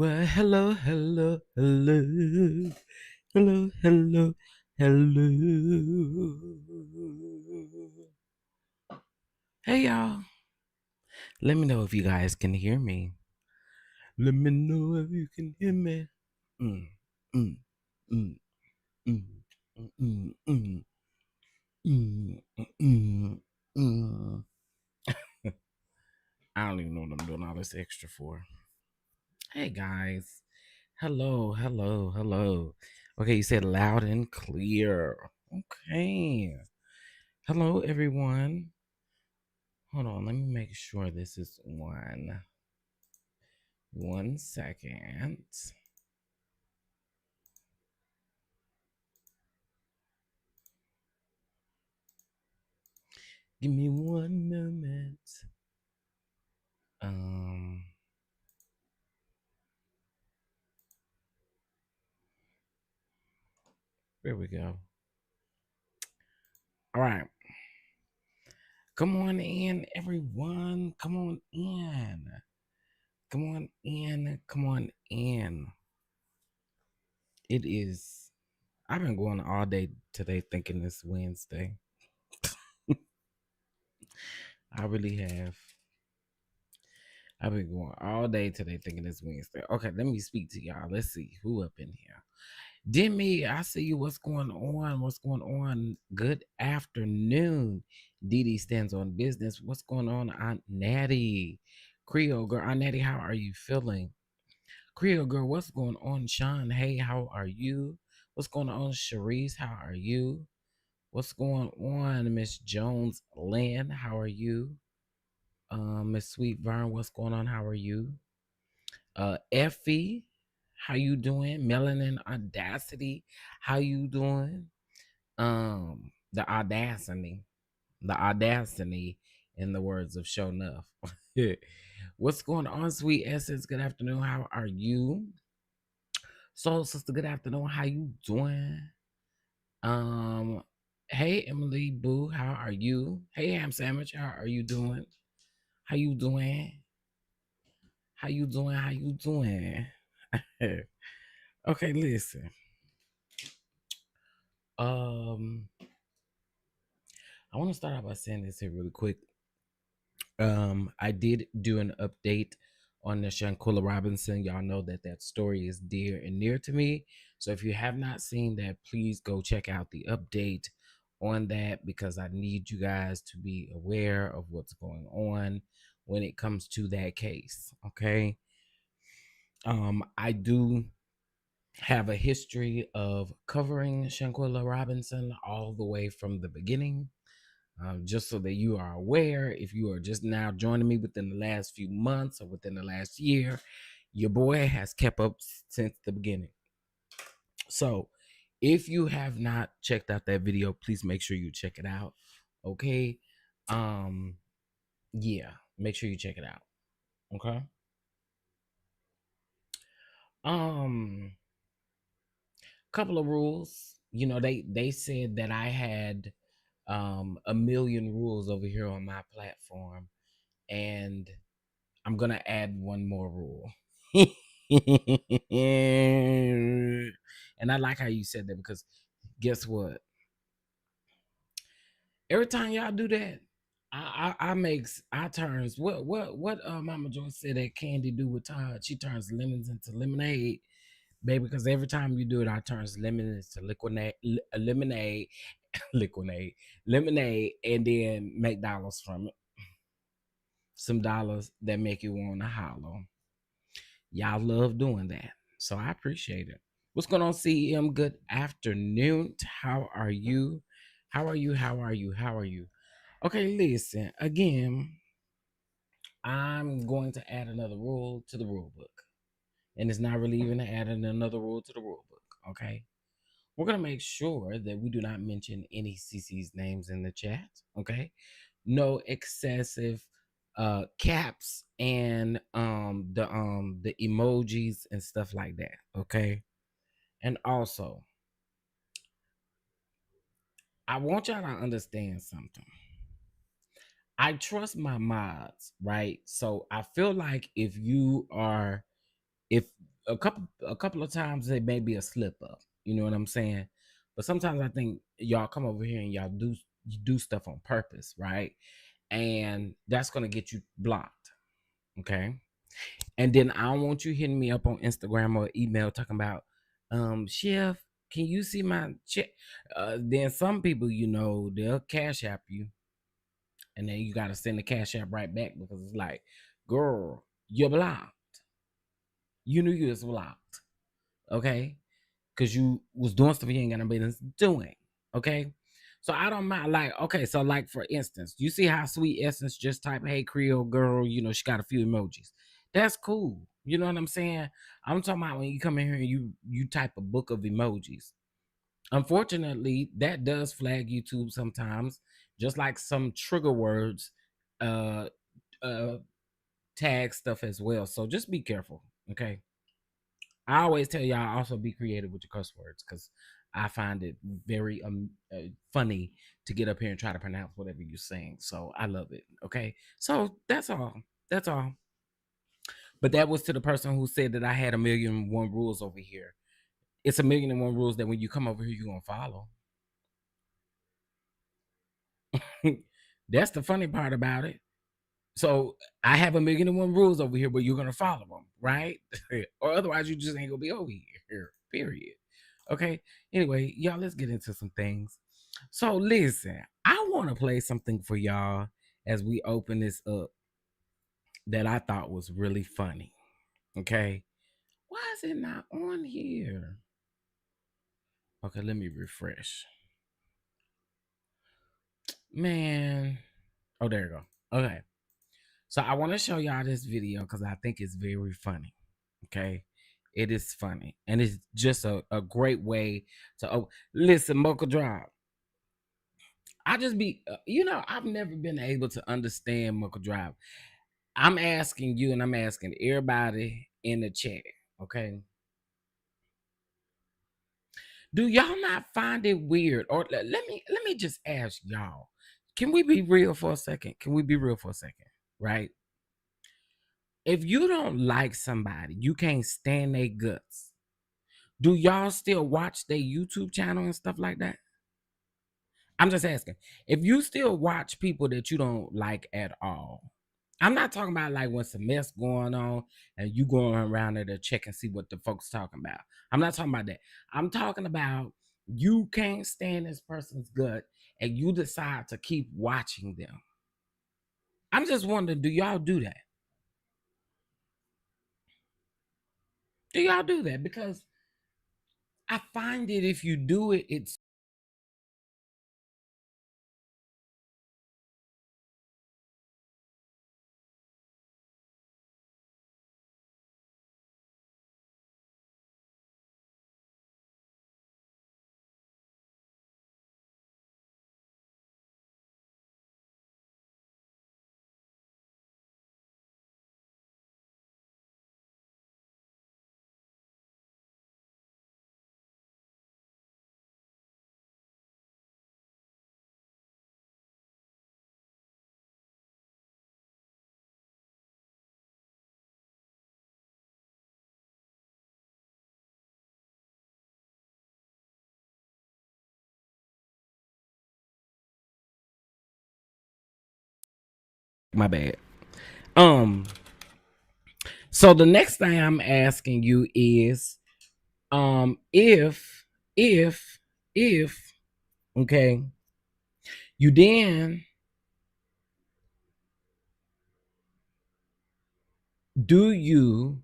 Well, hello, hello, hello, hello, hello, hello. Hey, y'all. Let me know if you guys can hear me. Let me know if you can hear me. Mm, mm, mm, mm, mm, mm, mm, mm, mm. I don't even know what I'm doing all this extra for. Hey, guys. Hello, hello, hello. Okay, you said loud and clear. Okay. Hello, everyone. Hold on, let me make sure this is on. 1 second. Give me 1 moment. Um, there we go. All right. Come on in, everyone. Come on in. Come on in. Come on in. It is. I've been going all day today thinking it's Wednesday. I really have. I've been going all day today thinking it's Wednesday. Okay, let me speak to y'all. Let's see who up in here. Demi, I see you. What's going on? What's going on? Good afternoon. Dee stands on business. What's going on, Aunt Natty? Creole girl, Aunt Natty, how are you feeling? Creole girl, what's going on? Sean, hey, how are you? What's going on, Sharice? How are you? What's going on, Miss Jones Lynn? How are you? Miss Sweet Vern, what's going on? How are you? Effie, how you doing? Melanin Audacity, how you doing? The audacity, in the words of Show Enough. What's going on, Sweet Essence? Good afternoon. How are you? Soul Sister, good afternoon. How you doing? Um, hey Emily Boo, how are you? Hey Ham Sandwich, how are you doing? How you doing? How you doing? How you doing? Okay, listen. Um, I want to start out by saying this here really quick. I did do an update on the Shanquilla Robinson. Y'all know that story is dear and near to me. So if you have not seen that, please go check out the update on that because I need you guys to be aware of what's going on when it comes to that case. Okay. I do have a history of covering Shanquilla Robinson all the way from the beginning. Just so that you are aware, if you are just now joining me within the last few months or within the last year, your boy has kept up since the beginning. So if you have not checked out that video, please make sure you check it out. Okay. Yeah, make sure you check it out. Okay. Um, couple of rules. You know, they said that I had a million rules over here on my platform, and I'm gonna add one more rule. And I like how you said that because guess what? Every time y'all do that, I turns what Mama Joyce said that Candy do with Todd. She turns lemons into lemonade, baby. Because every time you do it, I turns lemons into lemonade, lemonade, and then make dollars from it. Some dollars that make you want to holler. Y'all love doing that. So I appreciate it. What's going on, CEM? Good afternoon. How are you? How are you? How are you? How are you? Okay, listen. Again, I'm going to add another rule to the rule book. And it's not really even adding another rule to the rule book. Okay. We're going to make sure that we do not mention any CC's names in the chat. Okay. No excessive caps and the emojis and stuff like that. Okay. And also, I want y'all to understand something. I trust my mods, right? So I feel like if a couple of times it may be a slip up. You know what I'm saying? But sometimes I think y'all come over here and y'all do stuff on purpose, right? And that's gonna get you blocked. Okay. And then I don't want you hitting me up on Instagram or email talking about, Chef, can you see my check? Then some people, they'll cash app you, and then you gotta send the cash app right back because it's like, girl, you're blocked. You knew you was blocked, okay? Because you was doing stuff you ain't got no business doing, okay? So I don't mind, like, okay, so like for instance, you see how Sweet Essence just type, "Hey Creole girl," she got a few emojis. That's cool. You know what I'm saying? I'm talking about when you come in here and you type a book of emojis. Unfortunately, that does flag YouTube sometimes, just like some trigger words uh uh tag stuff as well. So just be careful, okay? I always tell y'all also be creative with your cuss words because I find it very funny to get up here and try to pronounce whatever you're saying. So I love it. Okay. So that's all. That's all. But that was to the person who said that I had 1,000,001 rules over here. It's 1,000,001 rules that when you come over here, you're going to follow. That's the funny part about it. So I have 1,000,001 rules over here, but you're gonna follow them, right? Or otherwise, you just ain't gonna be over here. Period. Okay. Anyway, y'all, let's get into some things. So listen, I want to play something for y'all as we open this up that I thought was really funny. Okay. Why is it not on here? Okay, let me refresh. Man. Oh, there you go. Okay. So I want to show y'all this video because I think it's very funny. Okay. It is funny. And it's just a great way to listen, Mocha Drive. I just be I've never been able to understand Mocha Drive. I'm asking you and I'm asking everybody in the chat, okay? Do y'all not find it weird? Or let me just ask y'all. Can we be real for a second? Can we be real for a second? Right? If you don't like somebody, you can't stand their guts. Do y'all still watch their YouTube channel and stuff like that? I'm just asking. If you still watch people that you don't like at all, I'm not talking about like when some mess going on and you going around there to check and see what the folks talking about. I'm not talking about that. I'm talking about you can't stand this person's gut and you decide to keep watching them. I'm just wondering, do y'all do that? Do y'all do that? Because I find it if you do it, it's my bad. So the next thing I'm asking you is, if okay, you then do you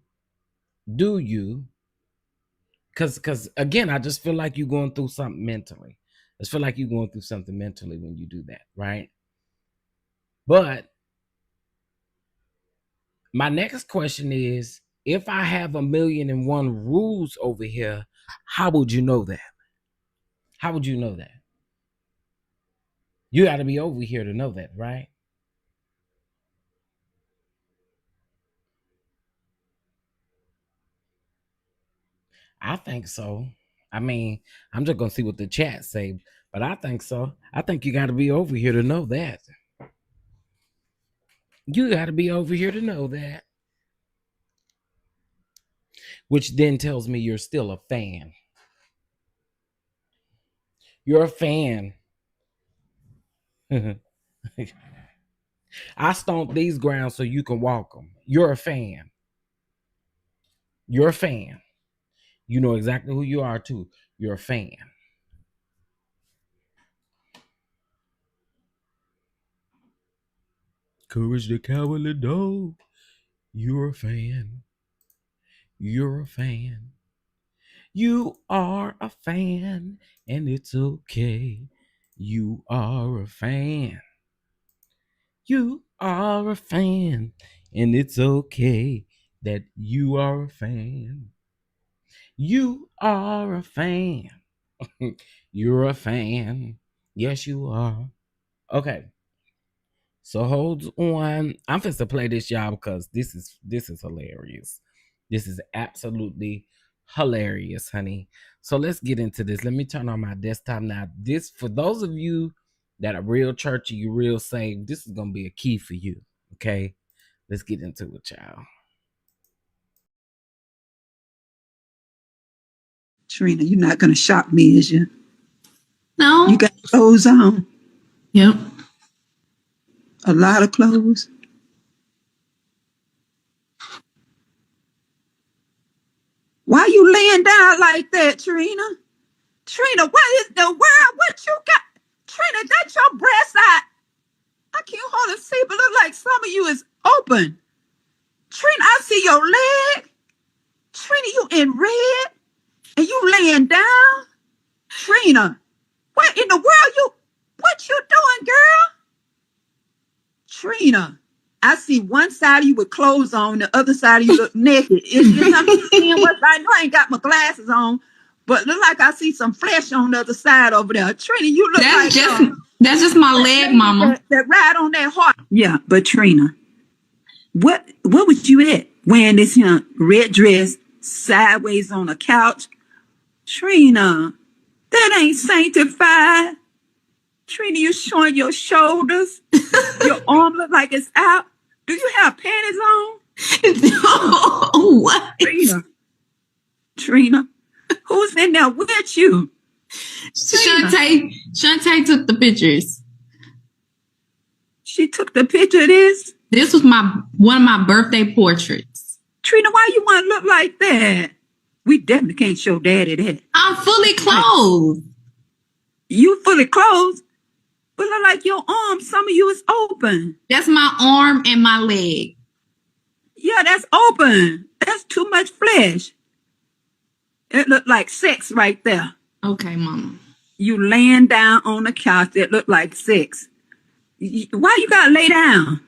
because again, I just feel like you're going through something mentally. I just feel like you're going through something mentally when you do that, right? But my next question is, if I have 1,000,001 rules over here, how would you know that? How would you know that? You got to be over here to know that, right? I think so. I mean, I'm just gonna see what the chat say, but I think so. I think you got to be over here to know that. You got to be over here to know that. which then tells me you're still a fan. You're a fan. I stomped these grounds so you can walk them. You're a fan. You're a fan. You know exactly who you are, too. You're a fan. Courage the Cowardly Dog. You're a fan. You're a fan. You are a fan, and it's okay. You are a fan. You are a fan, and it's okay that you are a fan. You are a fan. You're a fan. Yes, you are. Okay. So hold on. I'm supposed to play this, y'all, because this is hilarious. This is absolutely hilarious, honey. So let's get into this. Let me turn on my desktop now. This, for those of you that are real churchy, you real saved, this is gonna be a key for you. Okay. Let's get into it, y'all. Trina, you're not gonna shock me, is you? No. You got clothes on? Yep. A lot of clothes? Why you laying down like that, Trina? Trina, what is the world? What you got? Trina, that's your breast out. I can't hardly see, but look like some of you is open. Trina, I see your leg. Trina, you in red, and you laying down. Trina, what in the world what you doing, girl? Trina, I see one side of you with clothes on, the other side of you look naked. I'm seeing what I know I ain't got my glasses on, but look like I see some flesh on the other side over there. Trina, you look That's like that's just my leg, mama. That ride on that horse. Yeah, but Trina, what was you at wearing this red dress sideways on a couch? Trina, that ain't sanctified. Trina, you showing your shoulders. Your arm look like it's out. Do you have panties on? What? Trina, who's in there with you? Shantae took the pictures. She took the picture of this? This was one of my birthday portraits. Trina, why you want to look like that? We definitely can't show Daddy that. I'm fully clothed. You fully clothed? But look like your arm, some of you is open. That's my arm and my leg. Yeah, that's open. That's too much flesh. It looked like sex right there. Okay, mama. You laying down on the couch, it looked like sex. Why you gotta lay down?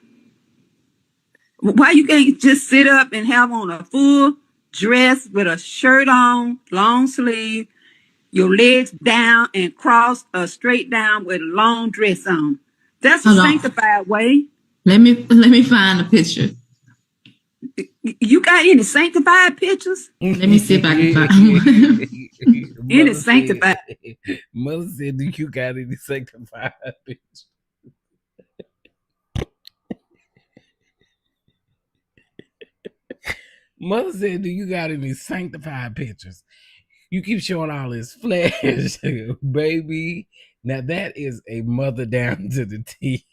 Why you can't just sit up and have on a full dress with a shirt on, long sleeve, your legs down and crossed straight down with a long dress on? That's a sanctified way. Let me find a picture. You got any sanctified pictures? Let me see if I can find any sanctified. Mother said, do you got any sanctified pictures? Mother said, do you got any sanctified pictures? You keep showing all this flesh, baby. Now that is a mother down to the T.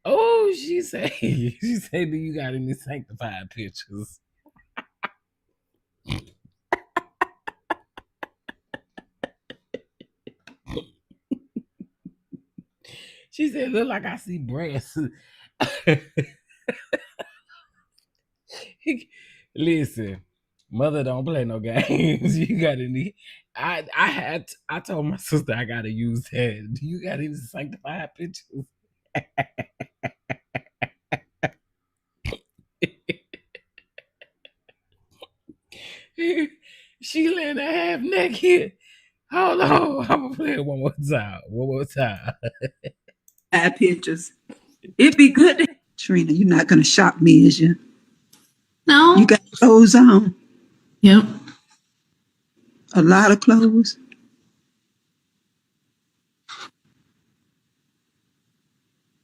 Oh, she said, do you got any sanctified pictures? She said, look like I see breasts. Listen, mother don't play no games. You got any? I told my sister I gotta use that. Do you got any sanctified pictures? She laying there half naked. Hold on, I'm gonna play it one more time. One more time. Pictures. It'd be good. Trina, you're not gonna shock me, is you? No. You got clothes on? Yep. A lot of clothes?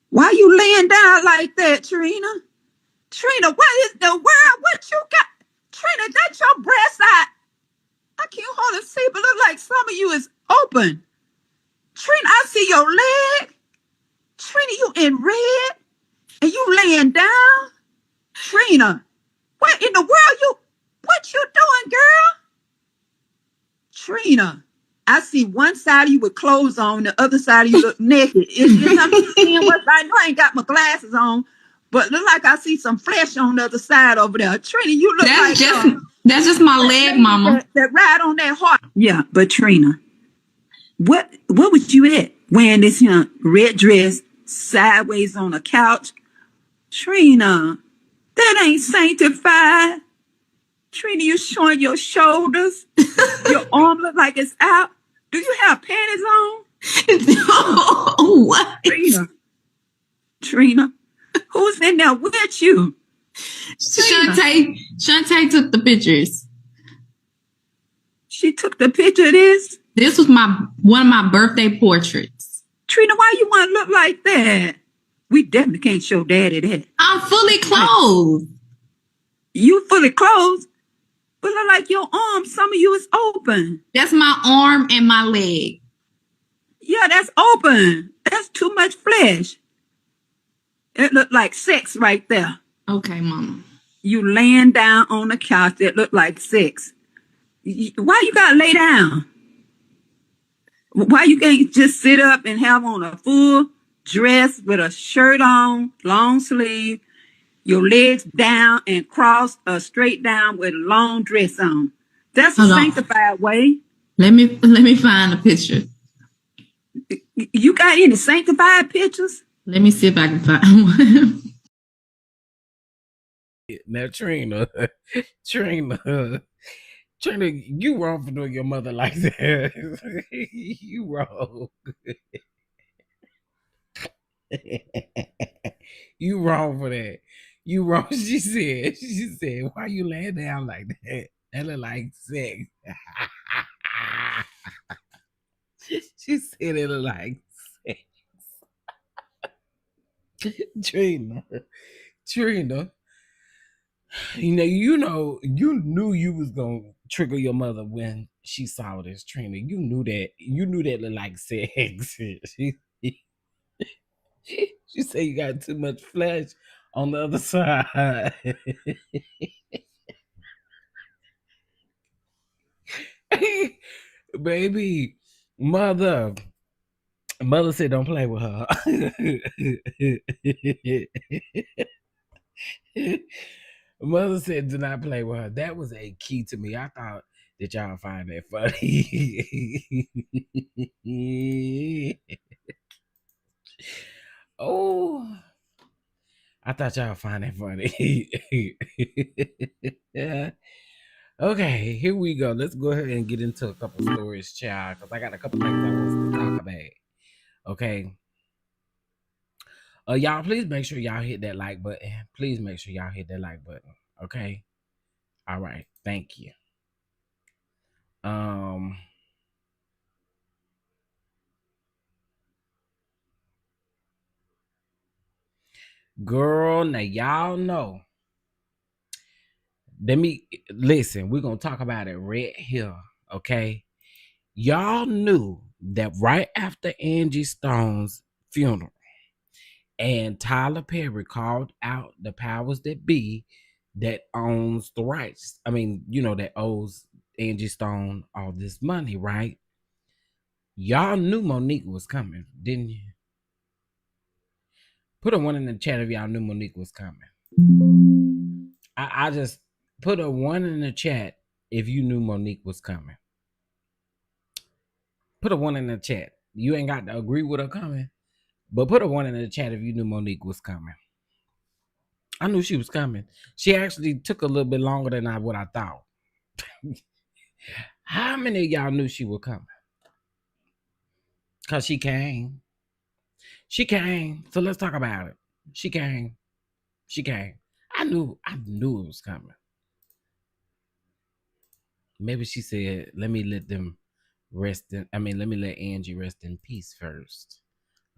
Why you laying down like that, Trina? Trina, what is the world? What you open. Trina, I see your leg. Trina, you in red and you laying down. Trina, what in the world what you doing, girl? Trina, I see one side of you with clothes on, the other side of you look naked. I'm seeing what I know I ain't got my glasses on, but look like I see some flesh on the other side over there. Trina, you look that's just my leg, Mama. That ride on that horse. Yeah, but Trina, what was you at wearing this red dress sideways on a couch? Trina, that ain't sanctified. Trina, you showing your shoulders. Your arm look like it's out. Do you have panties on? What? Trina, who's in there with you? Shantae took the pictures. She took the picture of this? This was one of my birthday portraits. Trina, why you want to look like that? We definitely can't show Daddy that. I'm fully clothed. You fully clothed? But look like your arm, some of you is open. That's my arm and my leg. Yeah, that's open. That's too much flesh. It looked like sex right there. Okay, Mama. You laying down on the couch that looked like sex. Why you gotta lay down? Why you can't just sit up and have on a full dress with a shirt on, long sleeve, your legs down and crossed straight down with a long dress on? That's a sanctified way. Let me find a picture. You got any sanctified pictures? Let me see if I can find one. Now, Trina, you wrong for doing your mother like that. You wrong. You wrong for that. You wrong. She said, why you laying down like that? That look like sex. She said it look like sex. Trina, you knew you was gonna trigger your mother when she saw this, Trina. You knew that looked like sex. She said you got too much flesh on the other side. Baby, mother said don't play with her. Mother said do not play with her. That was a key to me. I thought that y'all find that funny. Oh, I thought y'all find that funny. Yeah. Okay, here we go. Let's go ahead and get into a couple stories, child, because I got a couple things I want to talk about. Okay. Y'all, please make sure y'all hit that like button. Please make sure y'all hit that like button. Okay. All right. Thank you. Girl, now y'all know. Let me listen. We're gonna talk about it right here. Okay. Y'all knew that right after Angie Stone's funeral, and Tyler Perry called out the powers that be that owns the rights. I mean, that owes Angie Stone all this money, right? Y'all knew Monique was coming, didn't you? Put a 1 in the chat if y'all knew Monique was coming. I just put a 1 in the chat if you knew Monique was coming. Put a 1 in the chat. You ain't got to agree with her coming, but put a 1 in the chat if you knew Monique was coming. I knew she was coming. She actually took a little bit longer than what I thought. How many of y'all knew she was coming? Because she came. She came. So let's talk about it. She came. I knew it was coming. Maybe she said, let me let them let me let Angie rest in peace first.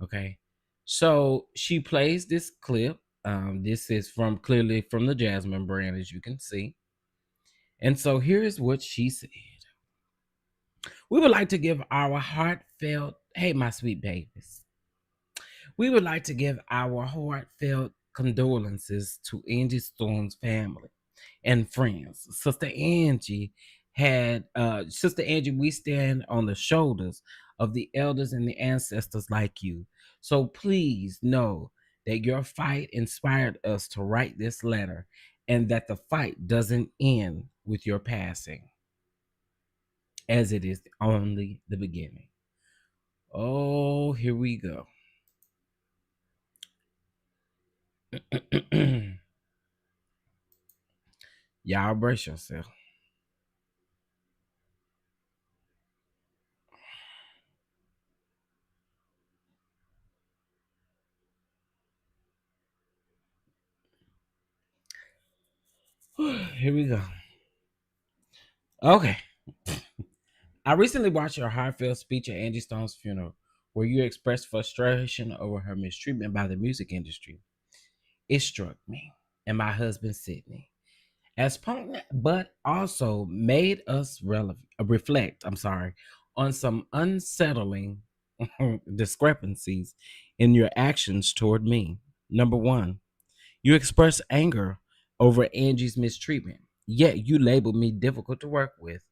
Okay. So she plays this clip. This is clearly from the Jasmine brand, as you can see. And so here's what she said. We would like to give our heartfelt, hey, my sweet babies. We would like to give our heartfelt condolences to Angie Storm's family and friends. Sister Angie, we stand on the shoulders of the elders and the ancestors like you. So please know that your fight inspired us to write this letter and that the fight doesn't end with your passing, as it is only the beginning. Oh, here we go. Y'all brace yourself. Here we go. Okay. I recently watched your heartfelt speech at Angie Stone's funeral, where you expressed frustration over her mistreatment by the music industry. It struck me and my husband Sydney as poignant, but also made us reflect. I'm sorry, on some unsettling discrepancies in your actions toward me. Number one, you expressed anger over Angie's mistreatment, yet you labeled me difficult to work with,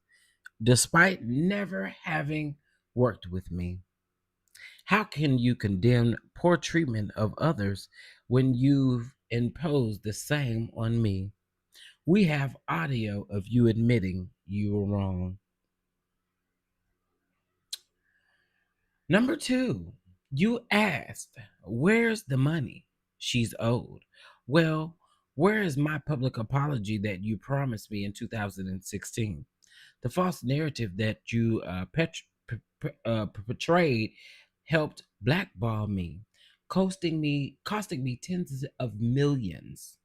despite never having worked with me. How can you condemn poor treatment of others when you've imposed the same on me? We have audio of you admitting you were wrong. Number two, you asked, where's the money she's owed? Well, where is my public apology that you promised me in 2016? The false narrative that you portrayed helped blackball me, costing me tens of millions.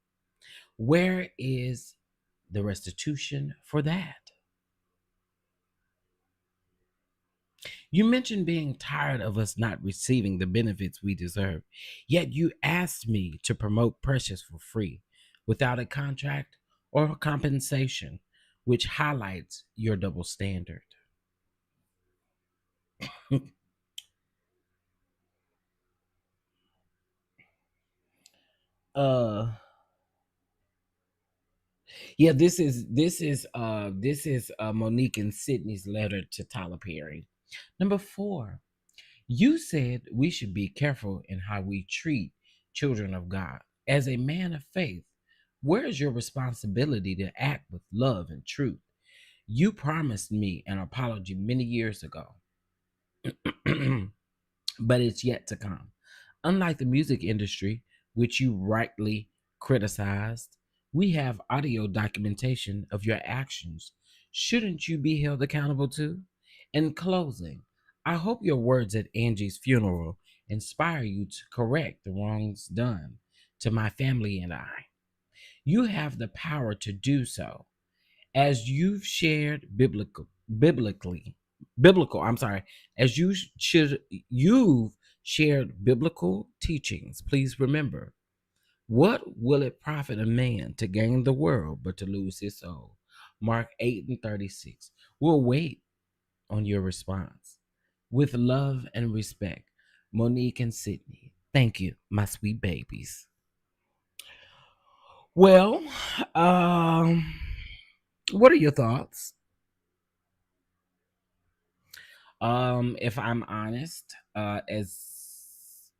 Where is the restitution for that? You mentioned being tired of us not receiving the benefits we deserve, yet you asked me to promote Precious for free, without a contract or compensation, which highlights your double standard. uh yeah, this is Monique and Sydney's letter to Tyler Perry. Number four, you said we should be careful in how we treat children of God. As a man of faith, where is your responsibility to act with love and truth? You promised me an apology many years ago, but it's yet to come. Unlike the music industry, which you rightly criticized, we have audio documentation of your actions. Shouldn't you be held accountable too? In closing, I hope your words at Angie's funeral inspire you to correct the wrongs done to my family and I. You have the power to do so, as you've shared biblical, I'm sorry, as you've shared biblical teachings. Please remember, what will it profit a man to gain the world but to lose his soul? Mark 8 and 36. We'll wait on your response. With love and respect, Monique and Sydney. Thank you, my sweet babies. Well, um, what are your thoughts? If I'm honest, as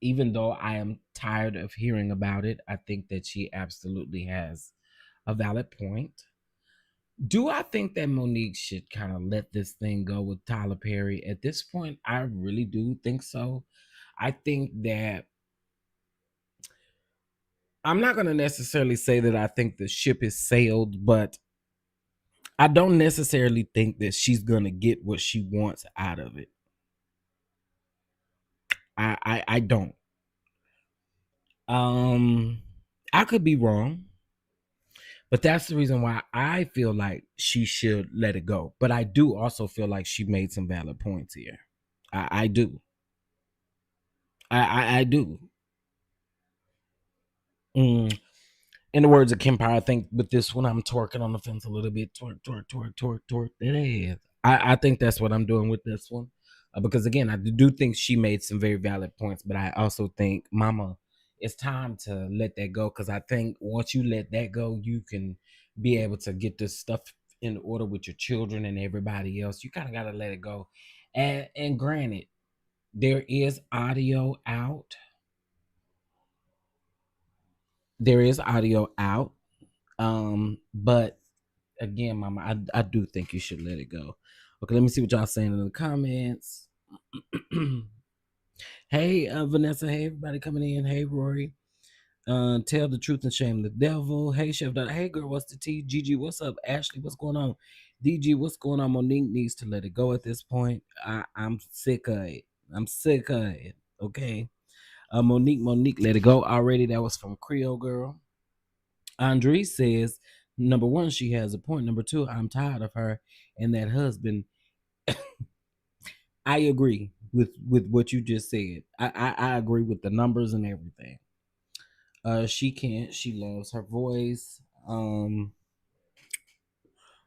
even though I am tired of hearing about it, I think that she absolutely has a valid point. Do I think that Monique should kind of let this thing go with Tyler Perry? At this point, I really do think so. I think that I'm not going to necessarily say that I think the ship is sailed, but I don't necessarily think that she's going to get what she wants out of it. I don't. Um, I could be wrong, but that's the reason why I feel like she should let it go. But I do also feel like she made some valid points here. I do. I do. Mm. In the words of Kim Power, I think with this one, I'm twerking on the fence a little bit. Twerk, twerk, twerk, twerk, twerk. That ass. I think that's what I'm doing with this one, because again, I do think she made some very valid points, but I also think, Mama, it's time to let that go, because I think once you let that go, you can be able to get this stuff in order with your children and everybody else. You kind of got to let it go, and granted, there is audio out. There is audio out, but again, Mama, I do think you should let it go. Okay, let me see what y'all saying in the comments. Hey, Vanessa. Hey, everybody coming in. Hey, Rory. Tell the truth and shame the devil. Hey, Chef. Hey, girl. What's the tea? Gigi, what's up? Ashley, what's going on? DG, what's going on? Monique needs to let it go at this point. I'm sick of it. I'm sick of it. Okay. Monique, let it go already. That was from Creole Girl. Andre says, number one, she has a point. Number two, I'm tired of her and that husband. I agree with what you just said. I agree with the numbers and everything. She can't. She loves her voice.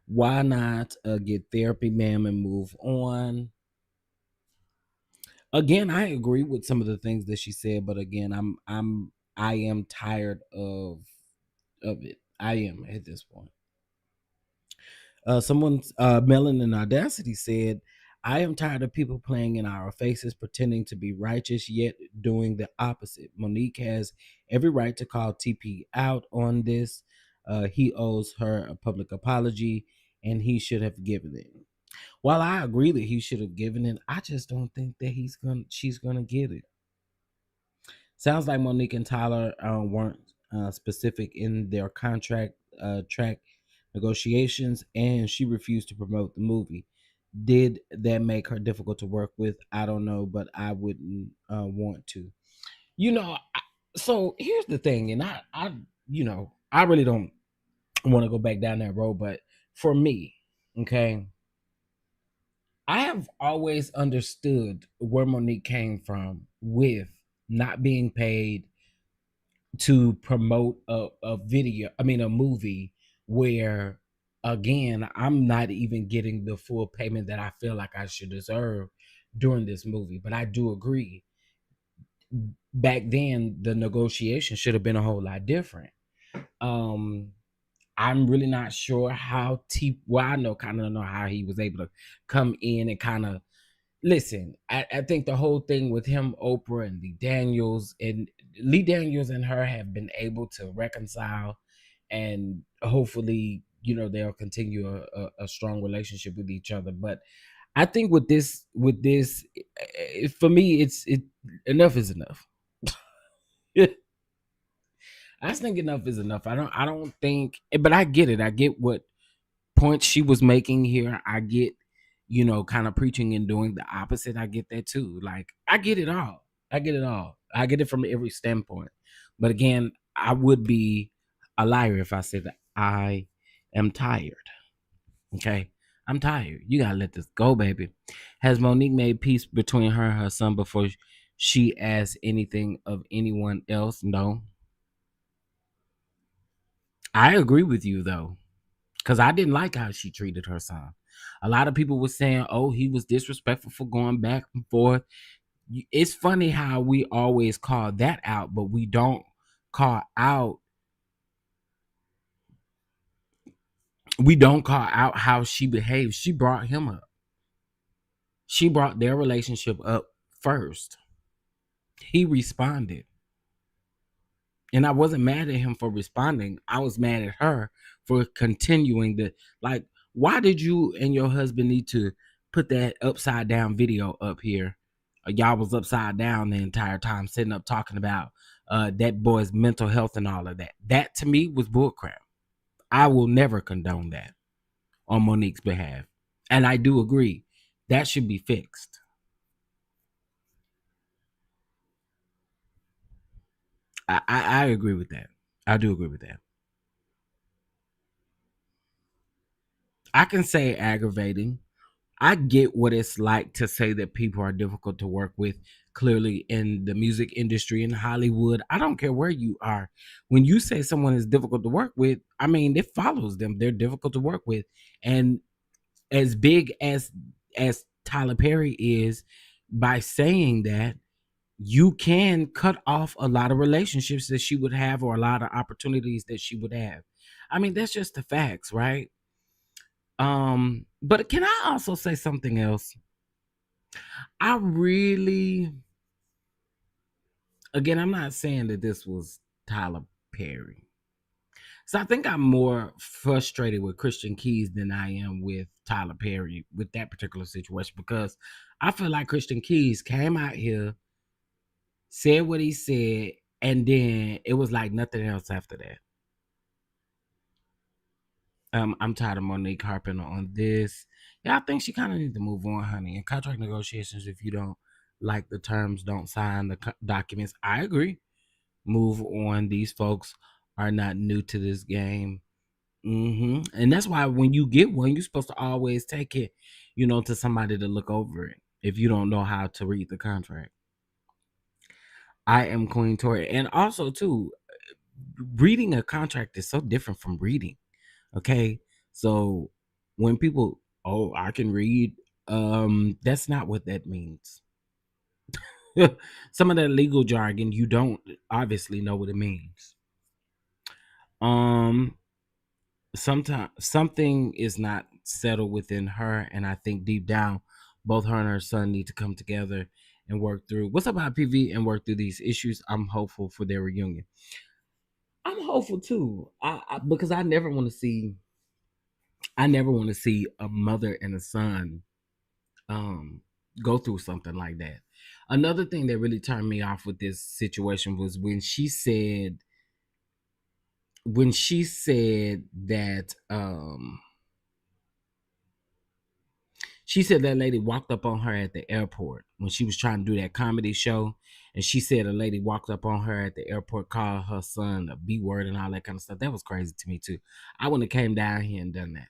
Why not get therapy, ma'am, and move on? Again, I agree with some of the things that she said, but again, I am tired of it. I am at this point. Someone's Melon and Audacity said, I am tired of people playing in our faces, pretending to be righteous, yet doing the opposite. Monique has every right to call TP out on this. He owes her a public apology, and he should have given it. While I agree that he should have given it, I just don't think that she's gonna get it. Sounds like Monique and Tyler weren't specific in their contract track negotiations, and she refused to promote the movie. Did that make her difficult to work with? I don't know, but I wouldn't want to. You know, so here's the thing, and I really don't want to go back down that road, but for me, okay, I have always understood where Monique came from with not being paid to promote a video, I mean a movie where again I'm not even getting the full payment that I feel like I should deserve during this movie. But I do agree, back then the negotiation should have been a whole lot different. um I'm really not sure how well, I know kind of know how he was able to come in and kind of listen. I think the whole thing with him, Oprah, and Lee Daniels and her have been able to reconcile, and hopefully, they'll continue a strong relationship with each other. But I think with this, for me, it enough is enough. I just think enough is enough. I don't think, but I get it. I get what point she was making here. I get, kind of preaching and doing the opposite. I get that too. Like, I get it all. I get it all. I get it from every standpoint. But again, I would be a liar if I said that I am tired. Okay. I'm tired. You gotta let this go, baby. Has Monique made peace between her and her son before she asks anything of anyone else? No. I agree with you though, because I didn't like how she treated her son. A lot of people were saying, "Oh, he was disrespectful for going back and forth." It's funny how we always call that out, but we don't call out. We don't call out how she behaved. She brought him up. She brought their relationship up first. He responded. And I wasn't mad at him for responding. I was mad at her for continuing the, like, why did you and your husband need to put that upside down video up here? Y'all was upside down the entire time, sitting up talking about that boy's mental health and all of that. That to me was bullcrap. I will never condone that on Monique's behalf. And I do agree that should be fixed. I agree with that. I do agree with that. I can say aggravating. I get what it's like to say that people are difficult to work with. Clearly, in the music industry, in Hollywood, I don't care where you are. When you say someone is difficult to work with, I mean, it follows them. They're difficult to work with. And as big as Tyler Perry is, by saying that, you can cut off a lot of relationships that she would have, or a lot of opportunities that she would have. I mean, that's just the facts, right? But can I also say something else? I really, again, I'm not saying that this was Tyler Perry. So I think I'm more frustrated with Christian Keys than I am with Tyler Perry with that particular situation, because I feel like Christian Keys came out here, said what he said, and then it was like nothing else after that. I'm tired of Monique harping on this. Yeah, I think she kind of needs to move on, honey. In contract negotiations, if you don't like the terms, don't sign the documents. I agree. Move on. These folks are not new to this game. And that's why when you get one, you're supposed to always take it, to somebody to look over it if you don't know how to read the contract. I am Queen Tori. And also, too, reading a contract is so different from reading. Okay. So when people, oh, I can read, that's not what that means. Some of that legal jargon, you don't obviously know what it means. Sometimes something is not settled within her, and I think deep down, both her and her son need to come together and work through what's up, IPV, and work through these issues. I'm hopeful for their reunion. I'm hopeful too, because I never want to see a mother and a son um go through something like that. Another thing that really turned me off with this situation was when she said that she said that lady walked up on her at the airport when she was trying to do that comedy show, and she said a lady walked up on her at the airport, called her son a B word and all that kind of stuff. That was crazy to me too. I wouldn't have came down here and done that.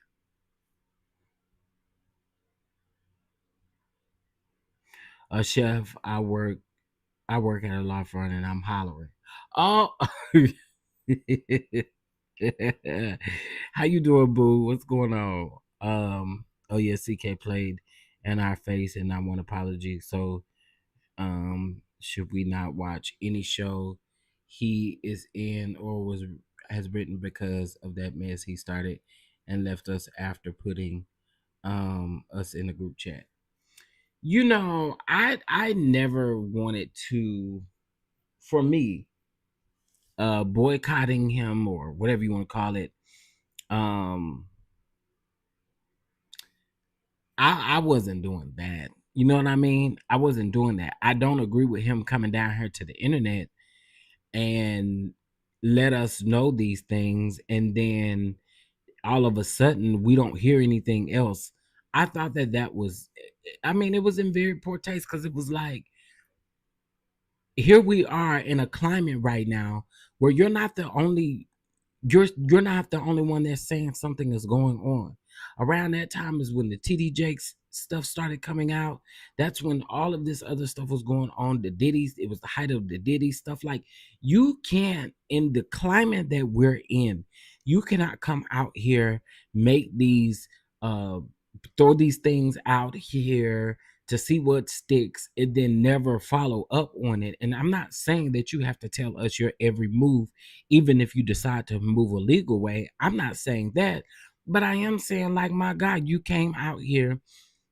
A chef, I work at a law firm and I'm hollering. Oh, how you doing, boo? What's going on? Oh yeah, CK played in our face and I want apology. So, should we not watch any show he is in or has written because of that mess he started and left us after putting us in the group chat? I never wanted to, for me, boycotting him or whatever you want to call it. um I wasn't doing that. You know what I mean? I wasn't doing that. I don't agree with him coming down here to the internet and let us know these things, and then all of a sudden we don't hear anything else. I thought that was, I mean, it was in very poor taste, because it was like, here we are in a climate right now where you're not the only one that's saying something is going on. Around that time is when the TD Jakes stuff started coming out. That's when all of this other stuff was going on. The Diddy's, it was the height of the Diddy stuff. Like, you can't, in the climate that we're in, you cannot come out here, make these uh throw these things out here to see what sticks, and then never follow up on it. And I'm not saying that you have to tell us your every move, even if you decide to move a legal way. I'm not saying that. But I am saying, like, my God, you came out here,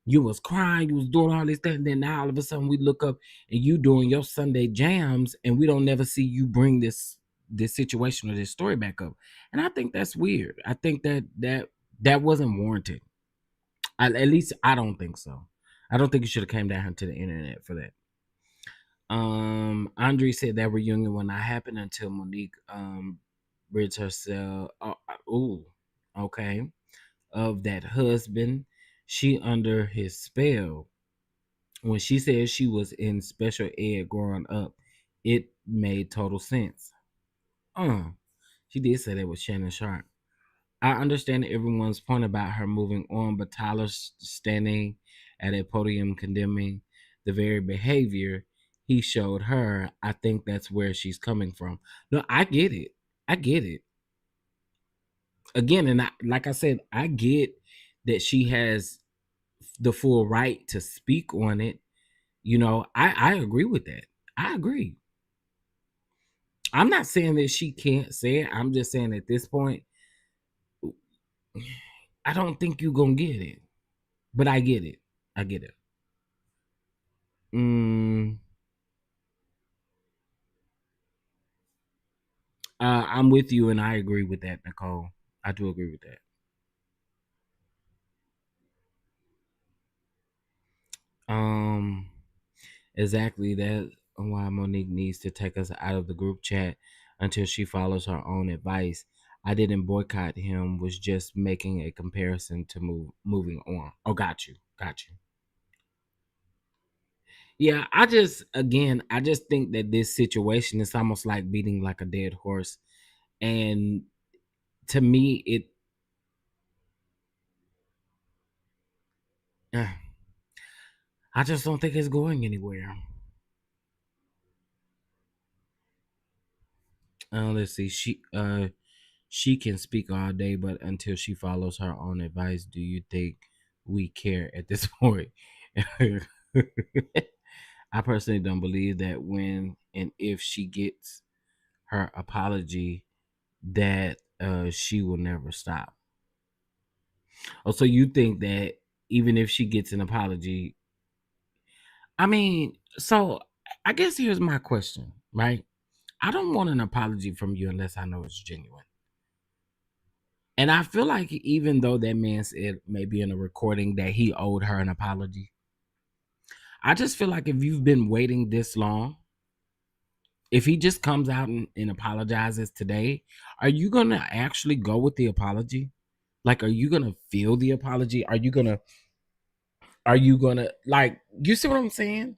you was crying, you was doing all this, that, and then now all of a sudden we look up and you doing your Sunday jams, and we don't never see you bring this situation or this story back up. And I think that's weird. I think that wasn't warranted. At least I don't think so. I don't think you should have came down to the internet for that. Andre said that reunion will not happen until Monique rids herself. Ooh, okay. Of that husband, she under his spell. When she said she was in special ed growing up, it made total sense. She did say that with Shannon Sharp. I understand everyone's point about her moving on, but Tyler standing at a podium condemning the very behavior he showed her, I think that's where she's coming from. No, I get it. I get it. Again, and like I said, I get that she has the full right to speak on it. You know, I agree with that. I agree. I'm not saying that she can't say it. I'm just saying at this point, I don't think you're gonna get it. But I get it. I get it. Mm, I'm with you, and I agree with that, Nicole. I do agree with that. Um, exactly. That why Monique needs to take us out of the group chat until she follows her own advice. I didn't boycott him. Was just making a comparison to moving on. Oh, got you. Got you. Yeah, I just think that this situation is almost like beating like a dead horse, and to me, uh, I just don't think it's going anywhere. Let's see. She can speak all day, but until she follows her own advice, do you think we care at this point? I personally don't believe that when and if she gets her apology, that she will never stop. Oh, so you think that even if she gets an apology, I mean, so I guess here's my question, right? I don't want an apology from you unless I know it's genuine. And I feel like even though that man said maybe in a recording that he owed her an apology, I just feel like if you've been waiting this long, if he just comes out and apologizes today, are you gonna actually go with the apology? Like, are you gonna feel the apology? Are you gonna like you see what I'm saying?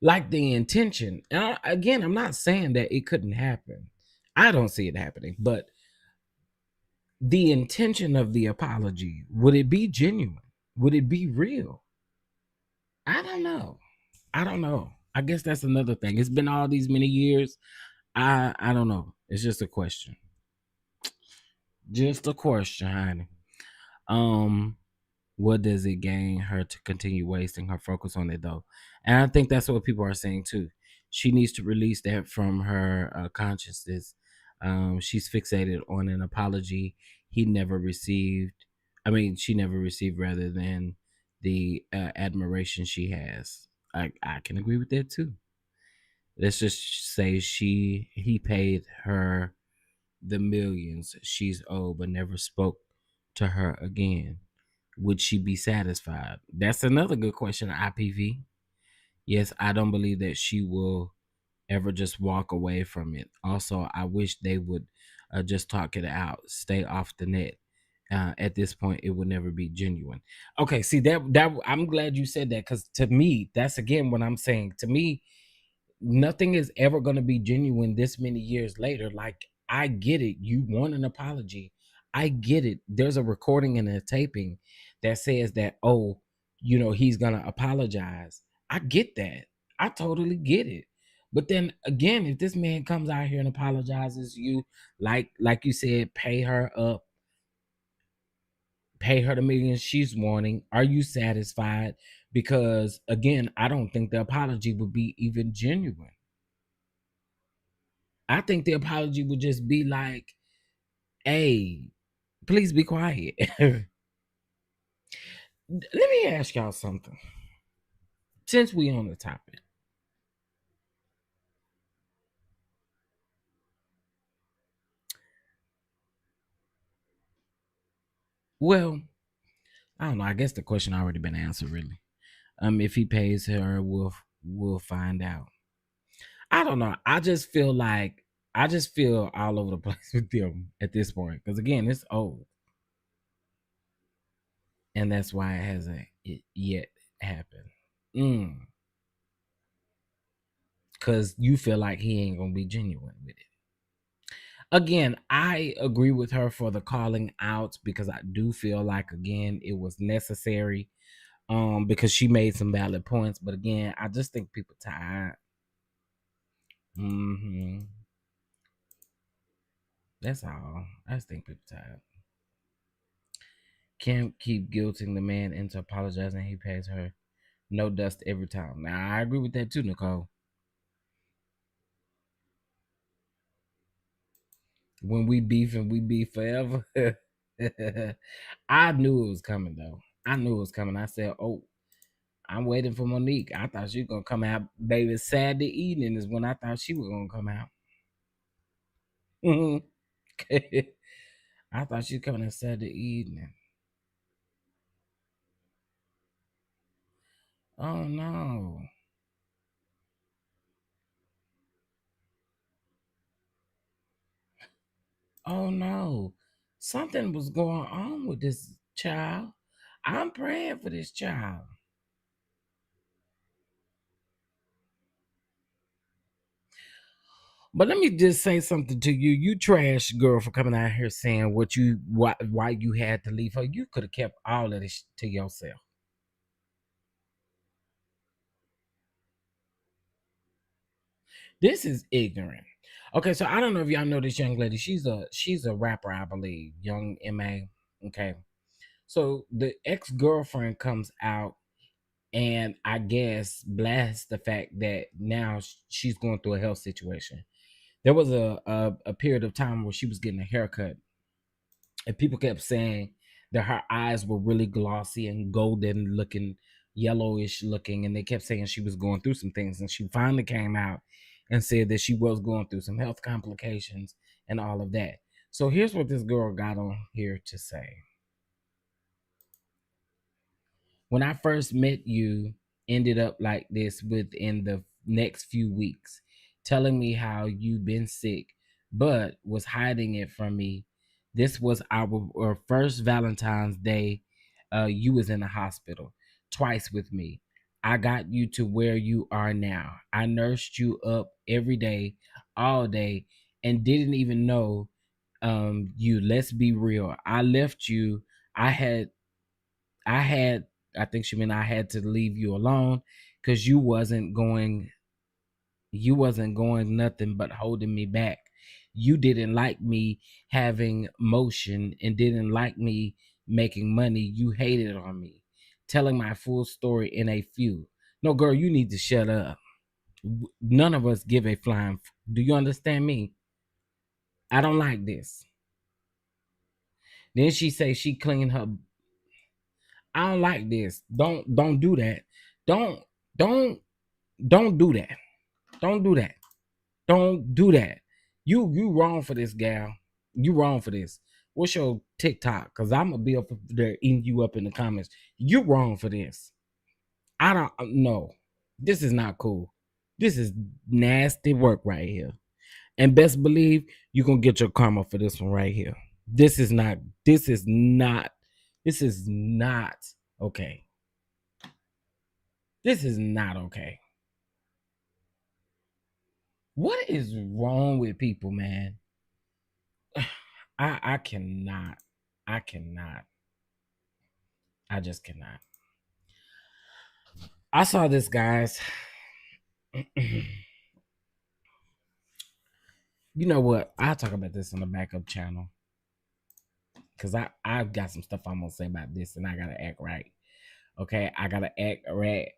Like the intention. And again, I'm not saying that it couldn't happen. I don't see it happening, but the intention of the apology, would it be genuine? Would it be real? I don't know. I don't know. I guess that's another thing. It's been all these many years. I don't know. It's just a question. Just a question, honey. Um, what does it gain her to continue wasting her focus on it though? And I think that's what people are saying too. She needs to release that from her consciousness. She's fixated on an apology he never received. I mean, she never received, rather than the admiration she has. I can agree with that too. Let's just say he paid her the millions she's owed, but never spoke to her again. Would she be satisfied? That's another good question, IPV. Yes, I don't believe that she will ever just walk away from it. Also, I wish they would just talk it out, stay off the net. At this point, it would never be genuine. Okay, see that I'm glad you said that, because to me, that's again what I'm saying. To me, nothing is ever going to be genuine this many years later. Like, I get it. You want an apology. I get it. There's a recording and a taping that says that, oh, he's going to apologize. I get that. I totally get it. But then again, if this man comes out here and apologizes, like you said, pay her up, pay her the millions she's wanting, are you satisfied? Because again, I don't think the apology would be even genuine. I think the apology would just be like, hey, please be quiet. Let me ask y'all something. Since we on the topic. Well, I don't know. I guess the question already been answered really. If he pays her, we'll find out. I don't know. I just feel all over the place with them at this point. Because again, it's old. And that's why it hasn't yet happened. Because you feel like he ain't gonna be genuine with it. Again, I agree with her for the calling out, because I do feel like again it was necessary. Because she made some valid points, but again, I just think people tired. That's all. I just think people tired. Can't keep guilting the man into apologizing. He pays her no dust every time. Now I agree with that too, Nicole. When we beef forever. I knew it was coming though. I knew it was coming. I said, "Oh, I'm waiting for Monique. I thought she was gonna come out. Baby, Saturday evening is when I thought she was gonna come out. I thought she was coming on Saturday evening. Oh no. Oh no. Something was going on with this child. I'm praying for this child. But let me just say something to you. You trash girl for coming out here saying why you had to leave her. You could have kept all of this to yourself. This is ignorant. Okay, so I don't know if y'all know this young lady. She's a rapper, I believe. Young MA. Okay. So the ex-girlfriend comes out and I guess blasts the fact that now she's going through a health situation. There was a period of time where she was getting a haircut, and people kept saying that her eyes were really glossy and golden looking, yellowish looking, and they kept saying she was going through some things. And she finally came out and said that she was going through some health complications and all of that. So here's what this girl got on here to say. When I first met you, ended up like this within the next few weeks, telling me how you've been sick, but was hiding it from me. This was our first Valentine's Day. You was in the hospital twice with me. I got you to where you are now. I nursed you up every day, all day, and didn't even know you. Let's be real. I left you. I had I had, I think she meant I had to leave you alone because you wasn't going nothing but holding me back. You didn't like me having motion and didn't like me making money. You hated on me. Telling my full story in a few. No, girl, you need to shut up. None of us give a flying. Do you understand me? I don't like this. Then she say she cleaned her. I don't like this. Don't do that. Don't don't don't do that. Don't do that. Don't do that. You wrong for this, gal. You wrong for this. What's your TikTok? Cause I'm gonna be up there eating you up in the comments. You wrong for this. I don't know. This is not cool. This is nasty work right here. And best believe you gonna get your karma for this one right here. This is not. This is not. This is not okay. This is not okay. What is wrong with people, man? I cannot. I cannot. I just cannot. I saw this, guys. You know what? I'll talk about this on the backup channel. Cause I've got some stuff I'm gonna say about this and I gotta act right. Okay, I gotta act right.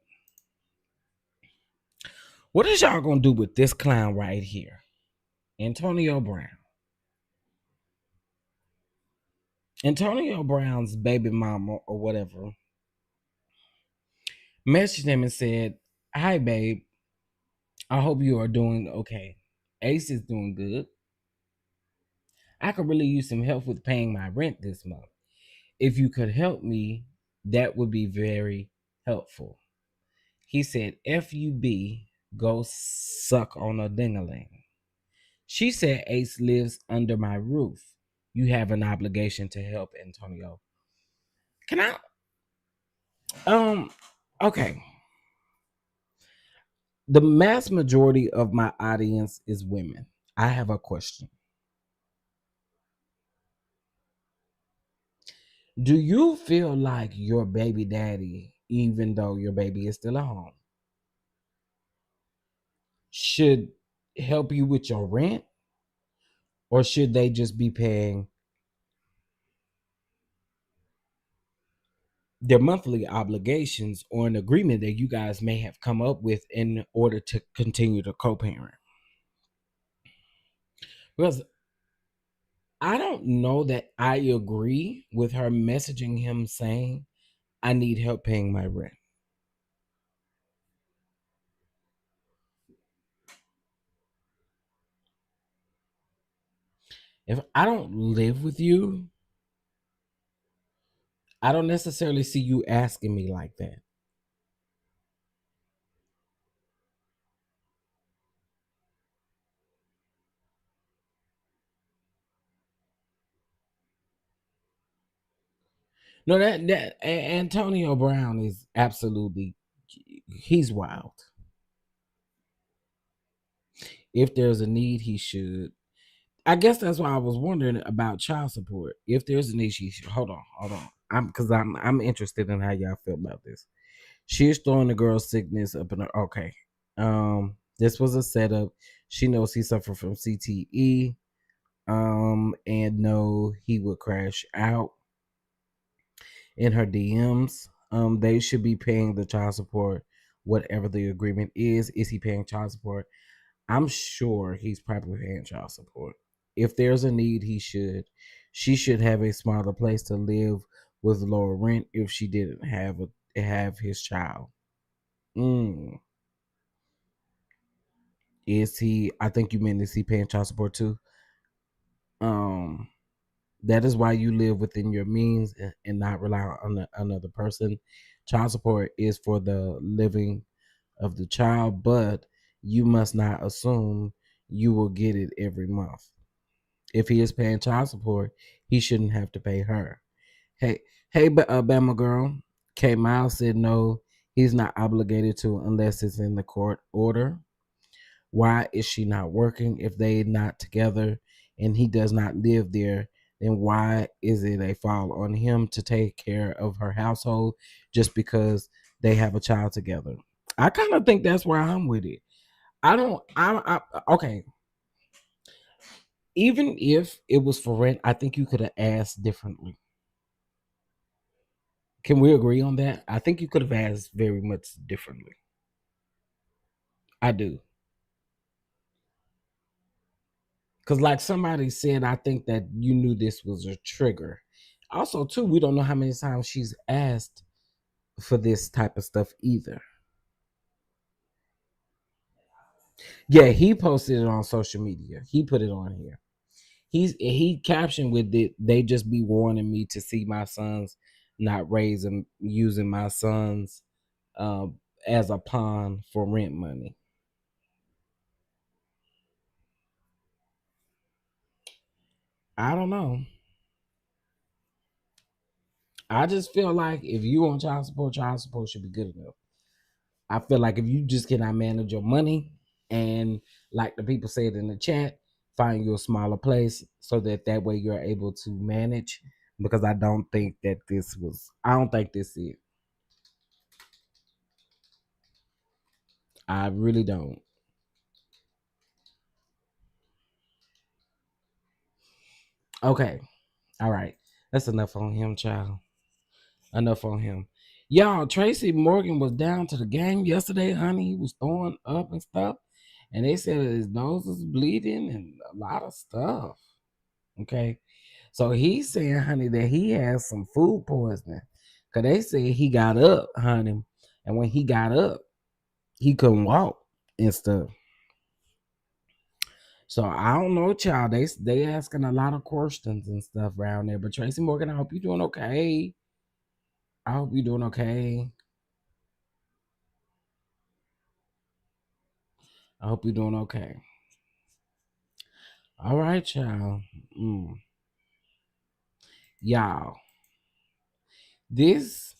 What is y'all gonna do with this clown right here? Antonio Brown. Antonio Brown's baby mama or whatever messaged him and said, "Hi babe, I hope you are doing okay. Ace is doing good. I could really use some help with paying my rent this month. If you could help me, that would be very helpful." He said, FUB, go suck on a dingaling. She said, Ace lives under my roof. You have an obligation to help Antonio. Can I? Okay. The mass majority of my audience is women. I have a question. Do you feel like your baby daddy, even though your baby is still at home, should help you with your rent? Or should they just be paying their monthly obligations or an agreement that you guys may have come up with in order to continue to co-parent. Because I don't know that I agree with her messaging him saying, I need help paying my rent. If I don't live with you, I don't necessarily see you asking me like that. No, that Antonio Brown is absolutely, he's wild. If there's a need, he should. I guess that's why I was wondering about child support. If there's a need, she should. Hold on. I'm interested in how y'all feel about this. She's throwing the girl's sickness up in her. Okay. This was a setup. She knows he suffered from CTE. And know he would crash out in her DMs. They should be paying the child support, whatever the agreement is. Is he paying child support? I'm sure he's probably paying child support. If there's a need, he should. She should have a smaller place to live with lower rent if she didn't have his child. Is he? I think you meant, is he paying child support too? That is why you live within your means and not rely on another person. Child support is for the living of the child, but you must not assume you will get it every month. If he is paying child support, he shouldn't have to pay her. Hey, Bama girl. K Miles said no, he's not obligated to unless it's in the court order. Why is she not working if they not together and he does not live there? Then why is it a fall on him to take care of her household just because they have a child together? I kind of think that's where I'm with it. Okay. Even if it was for rent, I think you could have asked differently. Can we agree on that? I think you could have asked very much differently. I do. Because like somebody said, I think that you knew this was a trigger. Also, too, we don't know how many times she's asked for this type of stuff either. Yeah, he posted it on social media. He put it on here. He captioned with it, they just be warning me to see my sons, not raising using my sons as a pawn for rent money. I don't know. I just feel like if you want child support should be good enough. I feel like if you just cannot manage your money, and like the people said in the chat, find you a smaller place so that way you're able to manage. Because I don't think this is. I really don't. Okay. All right. That's enough on him, child. Enough on him. Y'all, Tracy Morgan was down to the game yesterday, honey. He was throwing up and stuff. And they said his nose was bleeding and a lot of stuff. Okay. So he's saying, honey, that he has some food poisoning. Because they said he got up, honey. And when he got up, he couldn't walk and stuff. So I don't know, child. They asking a lot of questions and stuff around there. But Tracy Morgan, I hope you're doing okay. I hope you're doing okay. I hope you're doing okay. All right, child. Y'all, this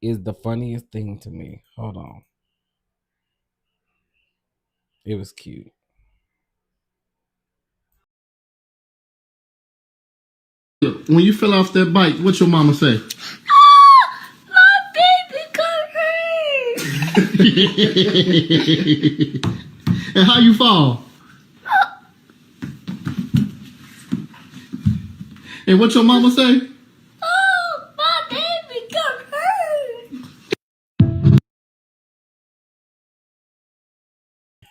is the funniest thing to me. Hold on. It was cute. When you fell off that bike, what your mama say? My baby got hurt. And how you fall? And what your mama say? Oh, my baby got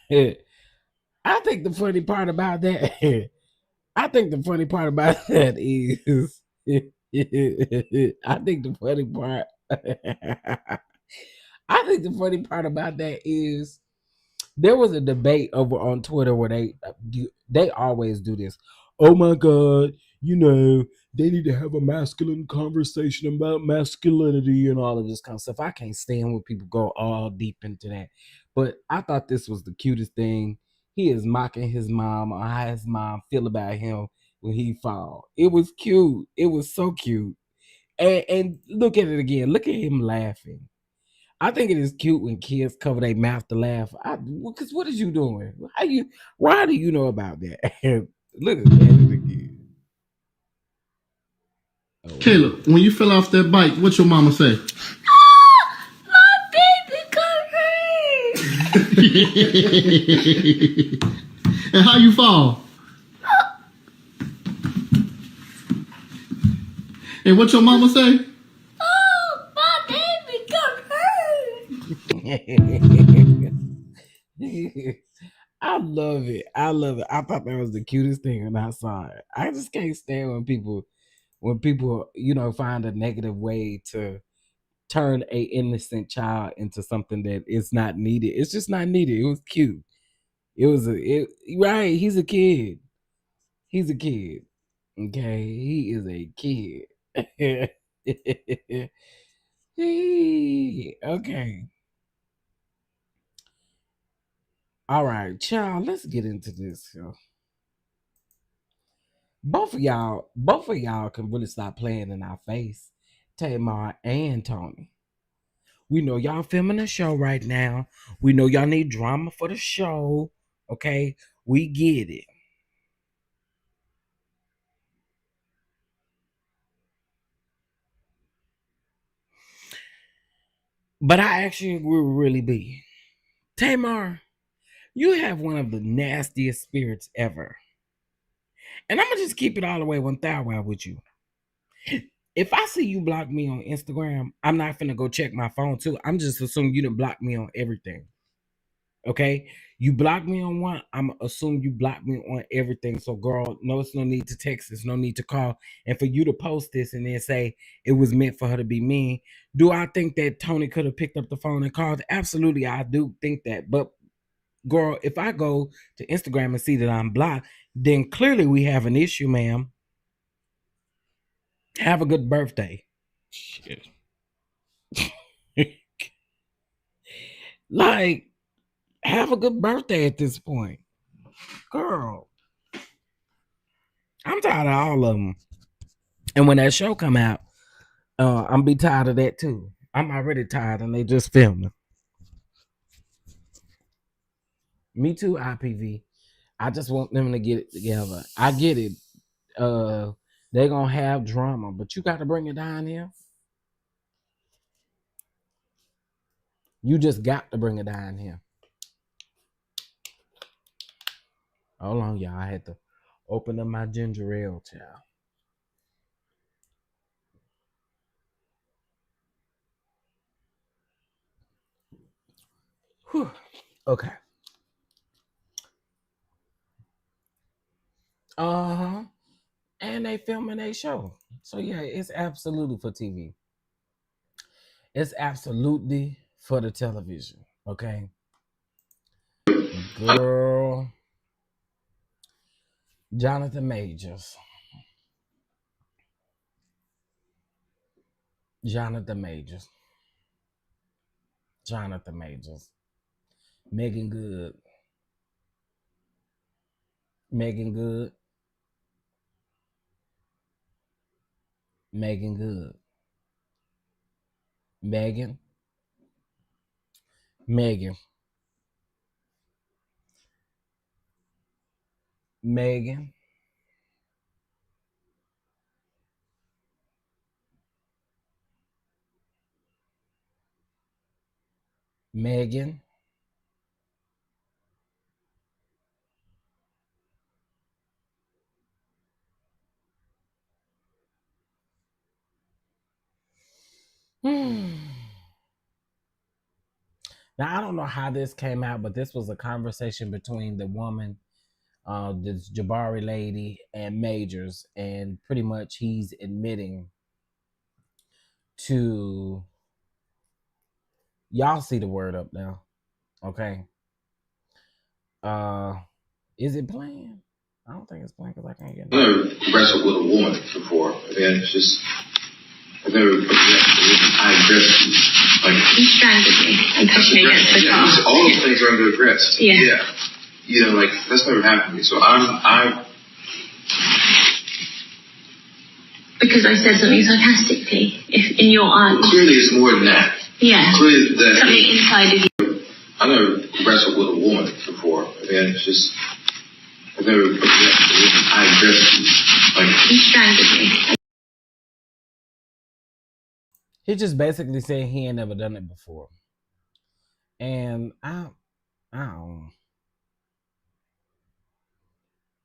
I think the funny part about that, I think the funny part about that is, I think the funny part, I think the funny part about that is there was a debate over on Twitter where they always do this. Oh my God, they need to have a masculine conversation about masculinity and all of this kind of stuff. I can't stand when people go all deep into that. But I thought this was the cutest thing. He is mocking his mom or how his mom feel about him when he fall. It was cute. It was so cute. And look at it again. Look at him laughing. I think it is cute when kids cover their mouth to laugh. Because what is you doing? Why do you know about that? Look at it again. Oh wait. Caleb, when you fell off that bike, what your mama say? My baby got hurt. And how you fall? And what your mama say? Oh, my baby got hurt. I love it. I love it. I thought that was the cutest thing when I saw it. I just can't stand when people, find a negative way to turn a innocent child into something that is not needed. It's just not needed. It was cute. Right. He's a kid. He's a kid. Okay. He is a kid. Okay. All right, child. Let's get into this. Both of y'all can really stop playing in our face. Tamar and Toni. We know y'all filming a show right now. We know y'all need drama for the show. Okay. We get it. But I actually will really be. Tamar, you have one of the nastiest spirits ever. And I'm gonna just keep it all the way 1,000 with you. If I see you block me on Instagram, I'm not finna go check my phone too. I'm just assuming you didn't block me on everything. Okay? You block me on one, I'm assume you block me on everything. So girl, no, it's no need to text, there's no need to call. And for you to post this and then say it was meant for her to be mean. Do I think that Toni could have picked up the phone and called? Absolutely, I do think that. But girl, if I go to Instagram and see that I'm blocked, then clearly we have an issue, ma'am. Have a good birthday. Shit. Like, have a good birthday at this point. Girl, I'm tired of all of them. And when that show come out, I'm be tired of that too. I'm already tired and they just filming. Me too, IPV. I just want them to get it together. I get it. They gonna have drama, but you gotta bring it down here. You just got to bring it down here. Hold on, y'all. I had to open up my ginger ale, child. Whew. Okay. Uh-huh. And they filming a show. So yeah, it's absolutely for TV. It's absolutely for the television. Okay. Girl. Jonathan Majors. Jonathan Majors. Jonathan Majors. Megan Good. Megan Good. Megan Good. Megan. Megan. Megan. Megan. Now I don't know how this came out, but this was a conversation between the woman, this Jabari lady, and Majors, and pretty much he's admitting to y'all see the word up now, okay? Uh, is it playing? I don't think it's playing because I can't get it. I've never wrestled with a woman before. And it's just, I've never I aggressed you. Like, You strangled me and pushed me against the car. all those things are under aggressed. Yeah. You know, like, that's never happened to me. So I'm Because I said something sarcastically, if in your eyes. clearly it's more than that. Yeah. Clearly that Something inside of you. I never wrestled with a woman before. And it's just, I've never I aggressed you. Like, You strangled me. He just basically said he ain't never done it before, and I don't.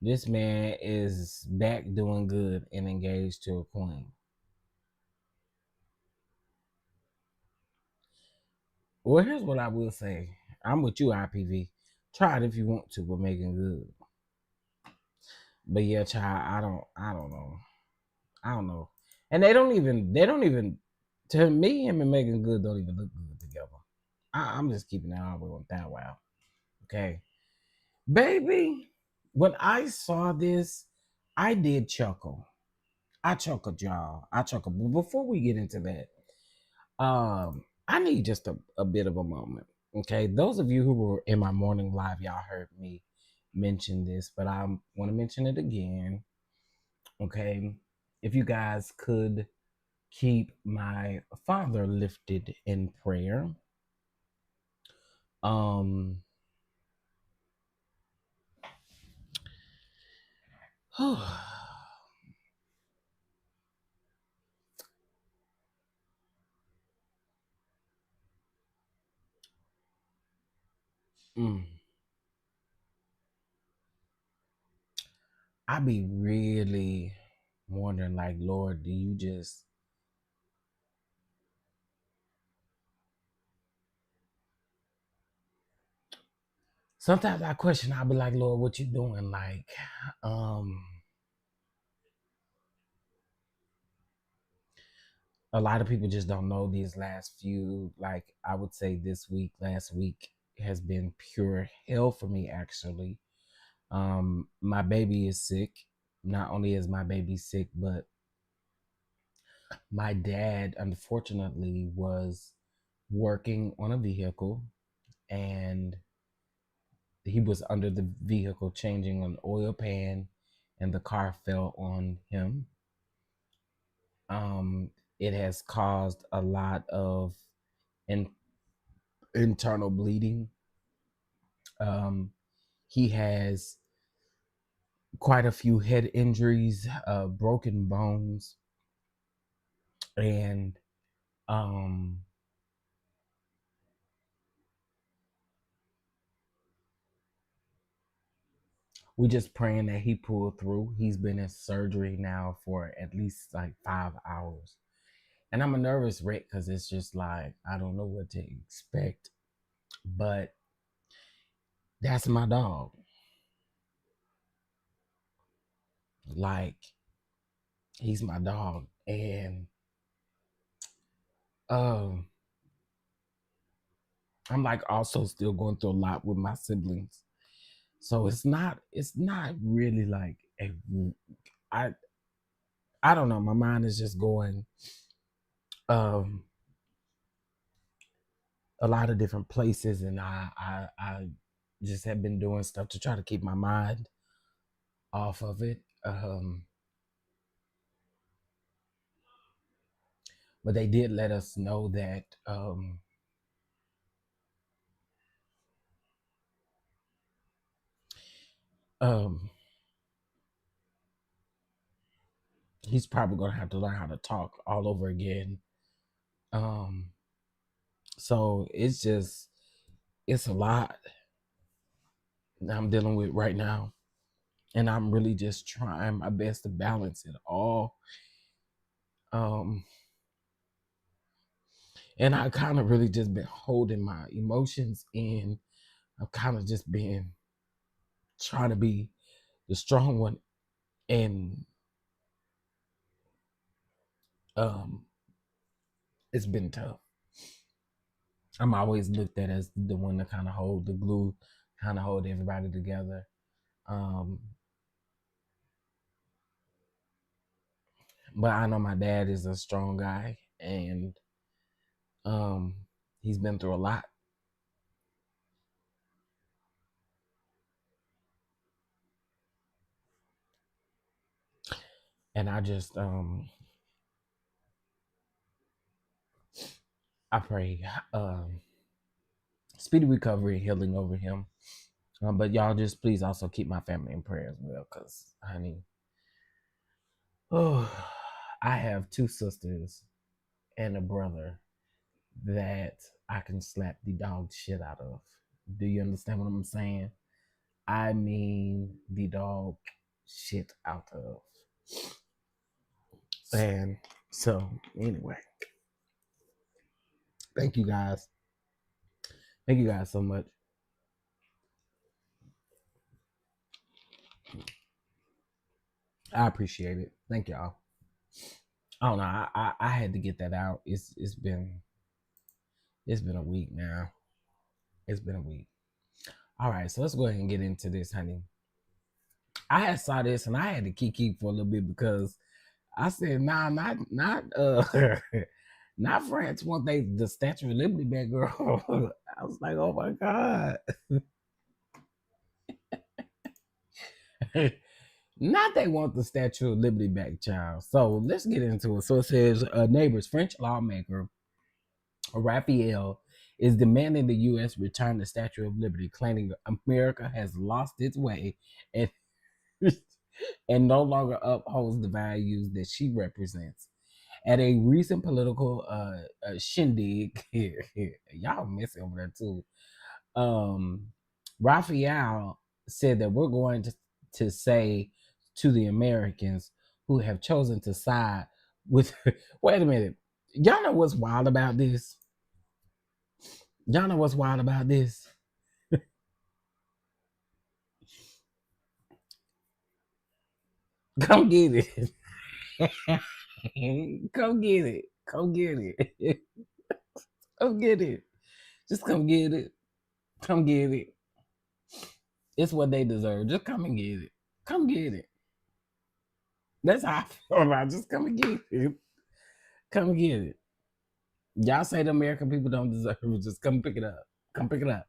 This man is back doing good and engaged to a queen. Well, here's what I will say. I'm with you, IPV. Try it if you want to, but making good. But yeah, child, I don't know. I don't know. And they don't even, to me, him and Megan Good don't even look good together. I'm just keeping it all the way on that. Wow. Okay. Baby, when I saw this, I did chuckle. I chuckled, y'all. I chuckled. But before we get into that, I need just a bit of a moment. Okay. Those of you who were in my morning live, y'all heard me mention this, but I want to mention it again. Okay. If you guys could keep my father lifted in prayer. Um mm, I be really wondering, like, Lord, do you just sometimes I question, I'll be like, Lord, what you doing? Like, a lot of people just don't know these last few, like I would say last week has been pure hell for me actually. My baby is sick. Not only is my baby sick, but my dad unfortunately was working on a vehicle and he was under the vehicle changing an oil pan and the car fell on him. Um, it has caused a lot of internal bleeding. He has quite a few head injuries, broken bones, and um, we just praying that he pulled through. He's been in surgery now for at least like 5 hours. And I'm a nervous wreck because it's just like, I don't know what to expect. But that's my dog. Like, he's my dog. And um, I'm like also still going through a lot with my siblings. So it's not really like I I don't know. My mind is just going um a lot of different places, and I just have been doing stuff to try to keep my mind off of it. But they did let us know that um he's probably gonna have to learn how to talk all over again. Um so it's a lot that I'm dealing with right now. And I'm really just trying my best to balance it all. Um And I kind of really just been holding my emotions in. I've kind of just been trying to be the strong one. And um, it's been tough. I'm always looked at as the one to kind of hold the glue, kind of hold everybody together. Um, but I know my dad is a strong guy, and um, he's been through a lot. And I just I pray speedy recovery, healing over him. But y'all just please also keep my family in prayer as well, cause honey, oh, I have two sisters and a brother that I can slap the dog shit out of. Do you understand what I'm saying? I mean the dog shit out of. And so anyway, thank you guys. Thank you guys so much. I appreciate it. Thank y'all. I don't know. I had to get that out. It's been a week now. It's been a week. All right, so let's go ahead and get into this, honey. I had saw this and I had to keep for a little bit because I said, nah, not not France want the Statue of Liberty back, girl. I was like, oh my God. Not they want the Statue of Liberty back, child. So let's get into it. So it says, neighbors, French lawmaker Raphael is demanding the U.S. return the Statue of Liberty, claiming America has lost its way and and no longer upholds the values that she represents. At a recent political shindig, y'all messing over there too. Raphael said that we're going to say to the Americans who have chosen to side with. Wait a minute, y'all know what's wild about this? Y'all know what's wild about this? Come get it. Come get it. Come get it. Come get it. Just come get it. Come get it. It's what they deserve. Just come and get it. Come get it. That's how I feel about it. Just come and get it. Come and get it. Y'all say the American people don't deserve it. Just come pick it up. Come pick it up.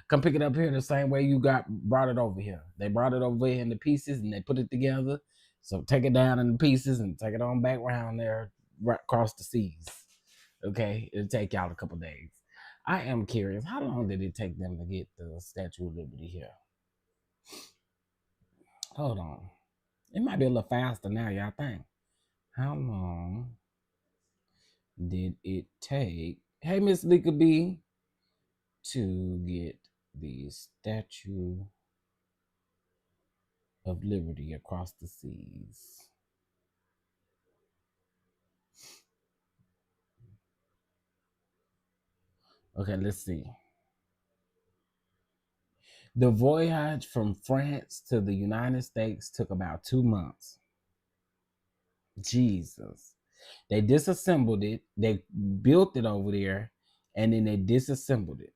Come pick it up here the same way you brought it over here. They brought it over here into pieces and they put it together. So take it down into pieces and take it on back around there, right across the seas. Okay, it'll take y'all a couple days. I am curious, how long did it take them to get the Statue of Liberty here? Hold on. It might be a little faster now, y'all think. How long did it take? Hey, Miss Lika B, to get the Statue of Liberty across the seas. Okay, let's see. The voyage from France to the United States took about 2 months. Jesus. They disassembled it, they built it over there, and then they disassembled it.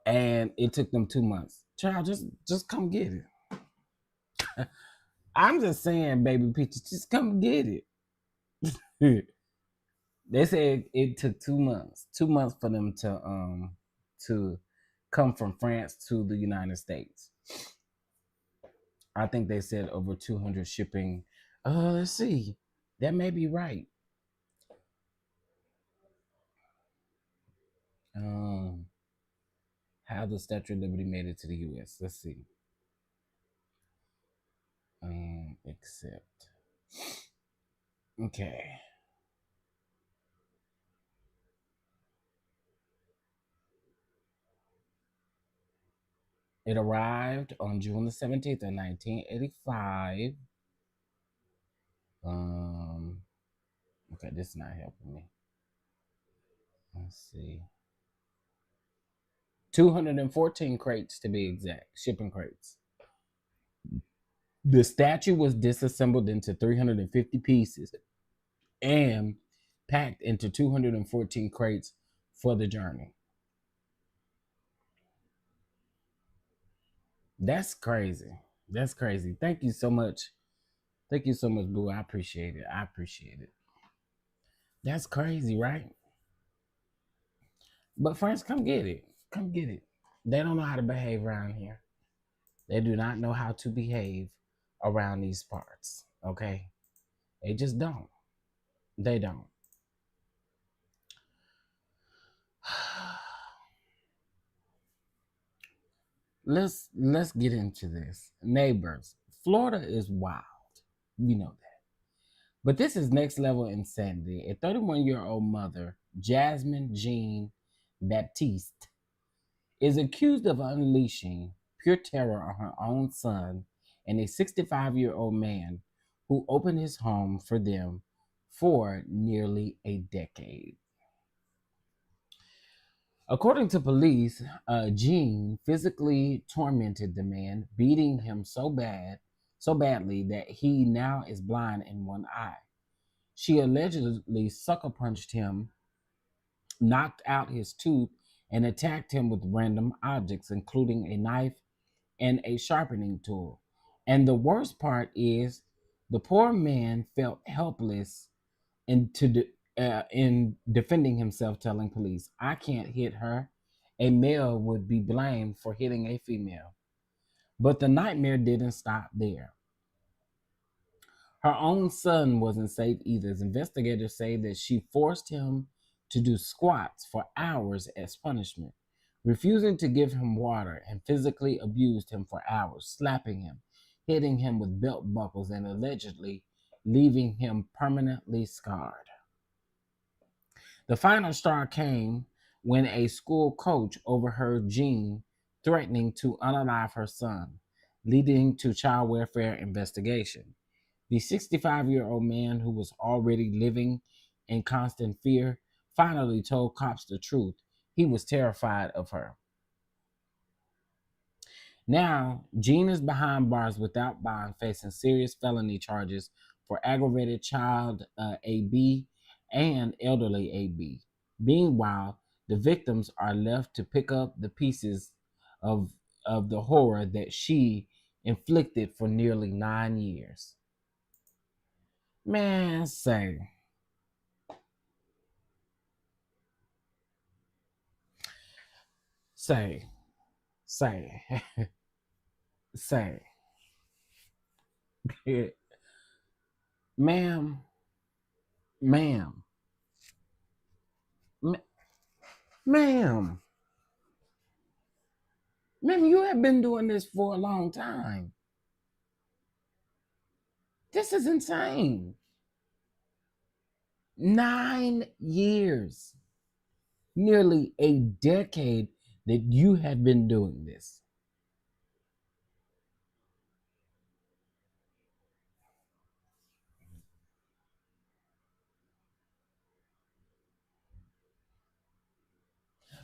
And it took them 2 months. Child, just come get it. I'm just saying, baby Peaches, just come get it. They said it took 2 months. 2 months for them to come from France to the United States. I think they said over 200 shipping. Let's see. That may be right. How the Statue of Liberty made it to the U.S. Let's see. Accept. Okay. It arrived on June the 17th of 1985. Okay, this is not helping me. Let's see. 214 crates to be exact, shipping crates. The statue was disassembled into 350 pieces and packed into 214 crates for the journey. That's crazy. That's crazy. Thank you so much. Thank you so much, Boo. I appreciate it. I appreciate it. That's crazy, right? But friends, come get it. Come get it. They don't know how to behave around here. They do not know how to behave around these parts. Okay? They just don't. They don't. Let's get into this. Neighbors. Florida is wild. We know that. But this is next level insanity. A 31-year-old mother, Jasmine Jean Baptiste, is accused of unleashing pure terror on her own son and a 65-year-old man who opened his home for them for nearly a decade. According to police, Jean physically tormented the man, beating him so badly that he now is blind in one eye. She allegedly sucker punched him, knocked out his tooth, and attacked him with random objects, including a knife and a sharpening tool. And the worst part is, the poor man felt helpless in defending himself, telling police, "I can't hit her. A male would be blamed for hitting a female." But the nightmare didn't stop there. Her own son wasn't safe either. Investigators say that she forced him to do squats for hours as punishment, refusing to give him water, and physically abused him for hours, slapping him, hitting him with belt buckles, and allegedly leaving him permanently scarred. The final straw came when a school coach overheard Jean threatening to unalive her son, leading to child welfare investigation. The 65-year-old man, who was already living in constant fear, finally told cops the truth. He was terrified of her. Now, Jean is behind bars without bond, facing serious felony charges for aggravated child AB and elderly AB. Meanwhile, the victims are left to pick up the pieces of, of the horror that she inflicted for nearly 9 years. Man, say, say, say, ma'am, ma'am, ma- ma'am, ma'am, you have been doing this for a long time. This is insane. 9 years, nearly a decade that you have been doing this.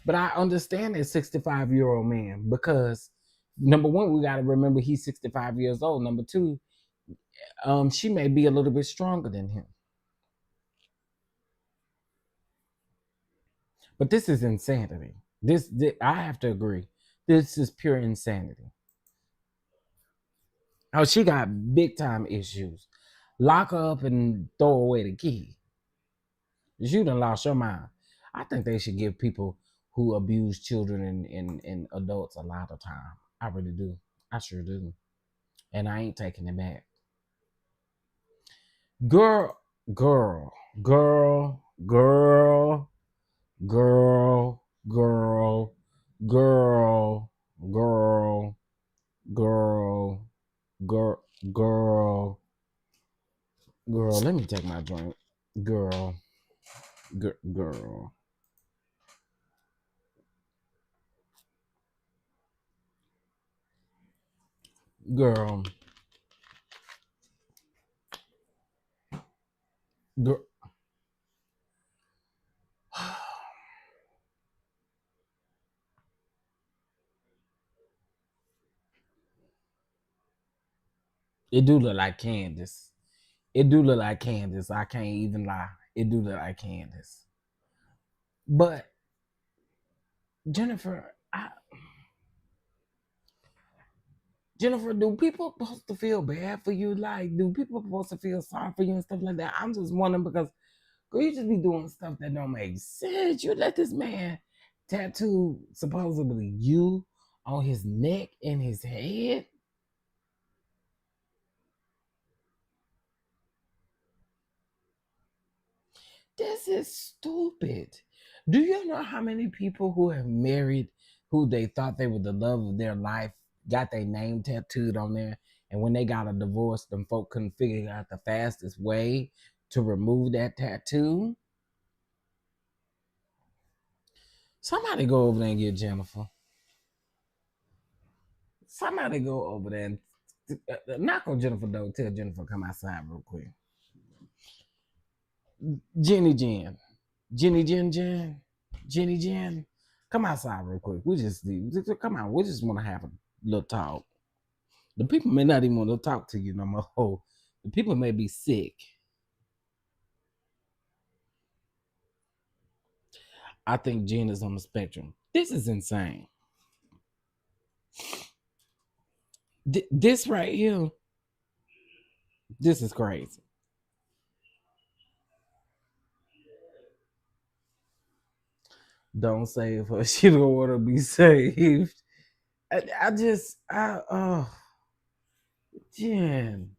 But I understand that 65-year-old man because number one, we got to remember he's 65 years old. Number two, she may be a little bit stronger than him. But this is insanity. This I have to agree. This is pure insanity. Oh, she got big time issues. Lock her up and throw away the key. You done lost your mind. I think they should give people who abuse children and adults a lot of time. I really do. I sure do. And I ain't taking it back. Girl, girl, girl, girl, girl, girl, girl, girl, girl, girl, girl, girl. Let me take my drink. Girl, girl, girl, girl. It do look like Candace. It do look like Candace. I can't even lie. It do look like Candace. But Jennifer, Jennifer, do people supposed to feel bad for you? Like, do people supposed to feel sorry for you and stuff like that? I'm just wondering because girl, you just be doing stuff that don't make sense. You let this man tattoo supposedly you on his neck and his head. This is stupid. Do you know how many people who have married who they thought they were the love of their life got their name tattooed on there? And when they got a divorce, them folk couldn't figure out the fastest way to remove that tattoo. Somebody go over there and get Jennifer. Somebody go over there and knock on Jennifer door. Tell Jennifer come outside real quick. Jenny Jen. Jenny Jen Jen. Jenny Jen. Come outside real quick. We just come on. We just want to have a little talk. The people may not even want to talk to you no more. Oh, the people may be sick. I think Jen is on the spectrum. This is insane. This right here. This is crazy. Don't save her. She don't want to be saved. Jen.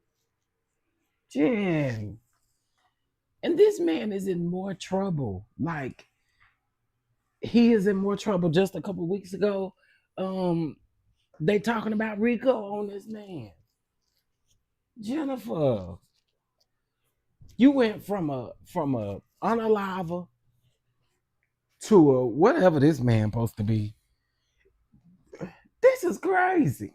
Jen. And this man is in more trouble. Like, he is in more trouble. Just a couple weeks ago, they talking about Rico on this man. Jennifer, you went from a unaliver to a whatever this man supposed to be. This is crazy.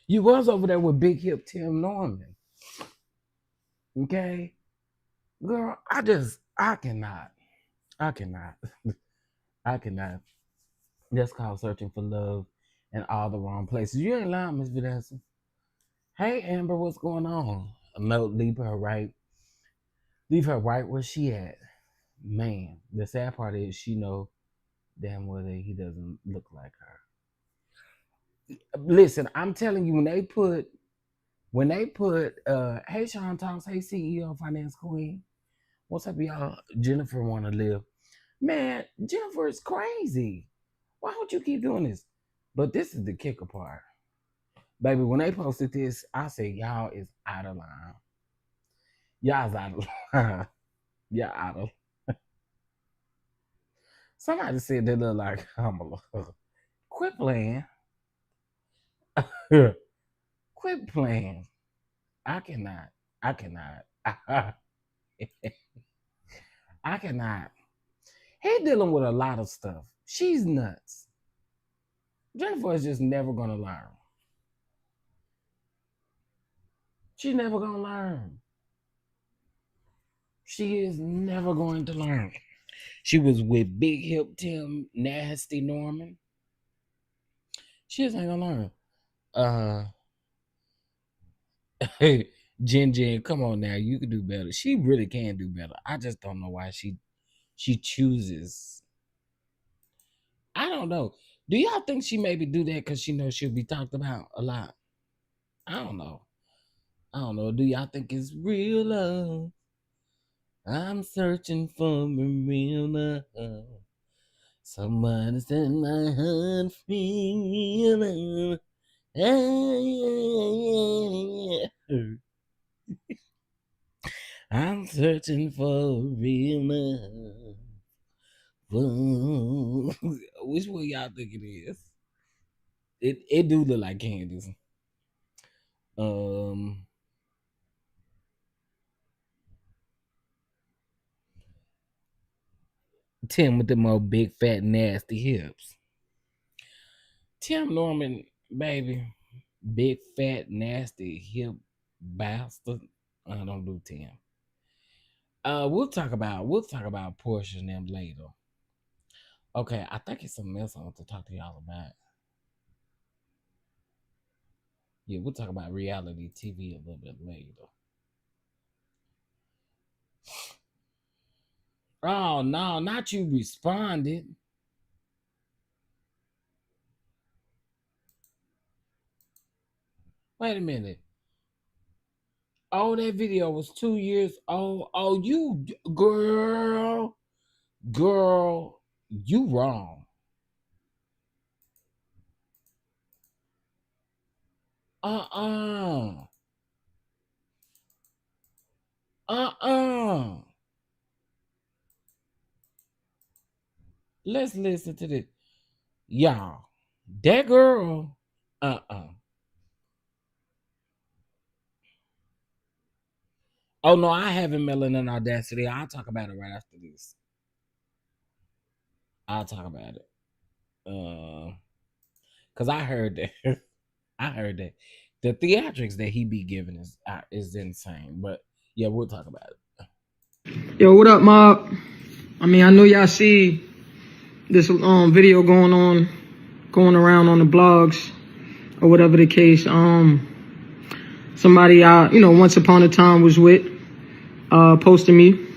You was over there with Big Hip Tim Norman. Okay? Girl, I cannot. I cannot. I cannot. That's called searching for love in all the wrong places. You ain't lying, Miss Vanessa. Hey Amber, what's going on? No, leave her right. Leave her right where she at. Man, the sad part is she know damn well that he doesn't look like her. Listen, I'm telling you, when they put hey Sean Talks, hey CEO Finance Queen, what's up y'all? Jennifer wanna live. Man, Jennifer is crazy. Why would you keep doing this? But this is the kicker part. Baby, when they posted this, I said, y'all is out of line. Y'all's out of line. Y'all out of line. Somebody said they look like Kamala. Quit playing. Quit playing. I cannot. I cannot. He dealing with a lot of stuff. She's nuts. Jennifer is just never gonna learn. She's never gonna learn. She is never going to learn. She was with Big Hip Tim Nasty Norman. She just ain't gonna learn. Hey, Jen, come on now. You can do better. She really can do better. I just don't know why she chooses. I don't know. Do y'all think she maybe do that because she knows she'll be talked about a lot? I don't know. Do y'all think it's real love? I'm searching for a real love. Somebody set my heart free. I'm searching for real love. Which one y'all think it is? It do look like Candace. Tim with the more big fat nasty hips. Tim Norman, baby, big fat nasty hip bastard. I don't do Tim. We'll talk about Portia and them later. Okay, I think it's something else I want to talk to y'all about. Yeah, we'll talk about reality TV a little bit later. Oh no, not you responded. Wait a minute. Oh, that video was 2 years old. Oh, you girl, you wrong. Uh-uh. Uh-uh. Let's listen to this. Y'all, that girl, uh-uh. Oh no, I haven't Melanin Audacity. I'll talk about it right after this. I'll talk about it. Cause I heard that. I heard that the theatrics that he be giving is insane. But yeah, we'll talk about it. Yo, what up, mob? I mean, I know y'all see this video going around on the blogs or whatever the case. Somebody I once upon a time was with posted me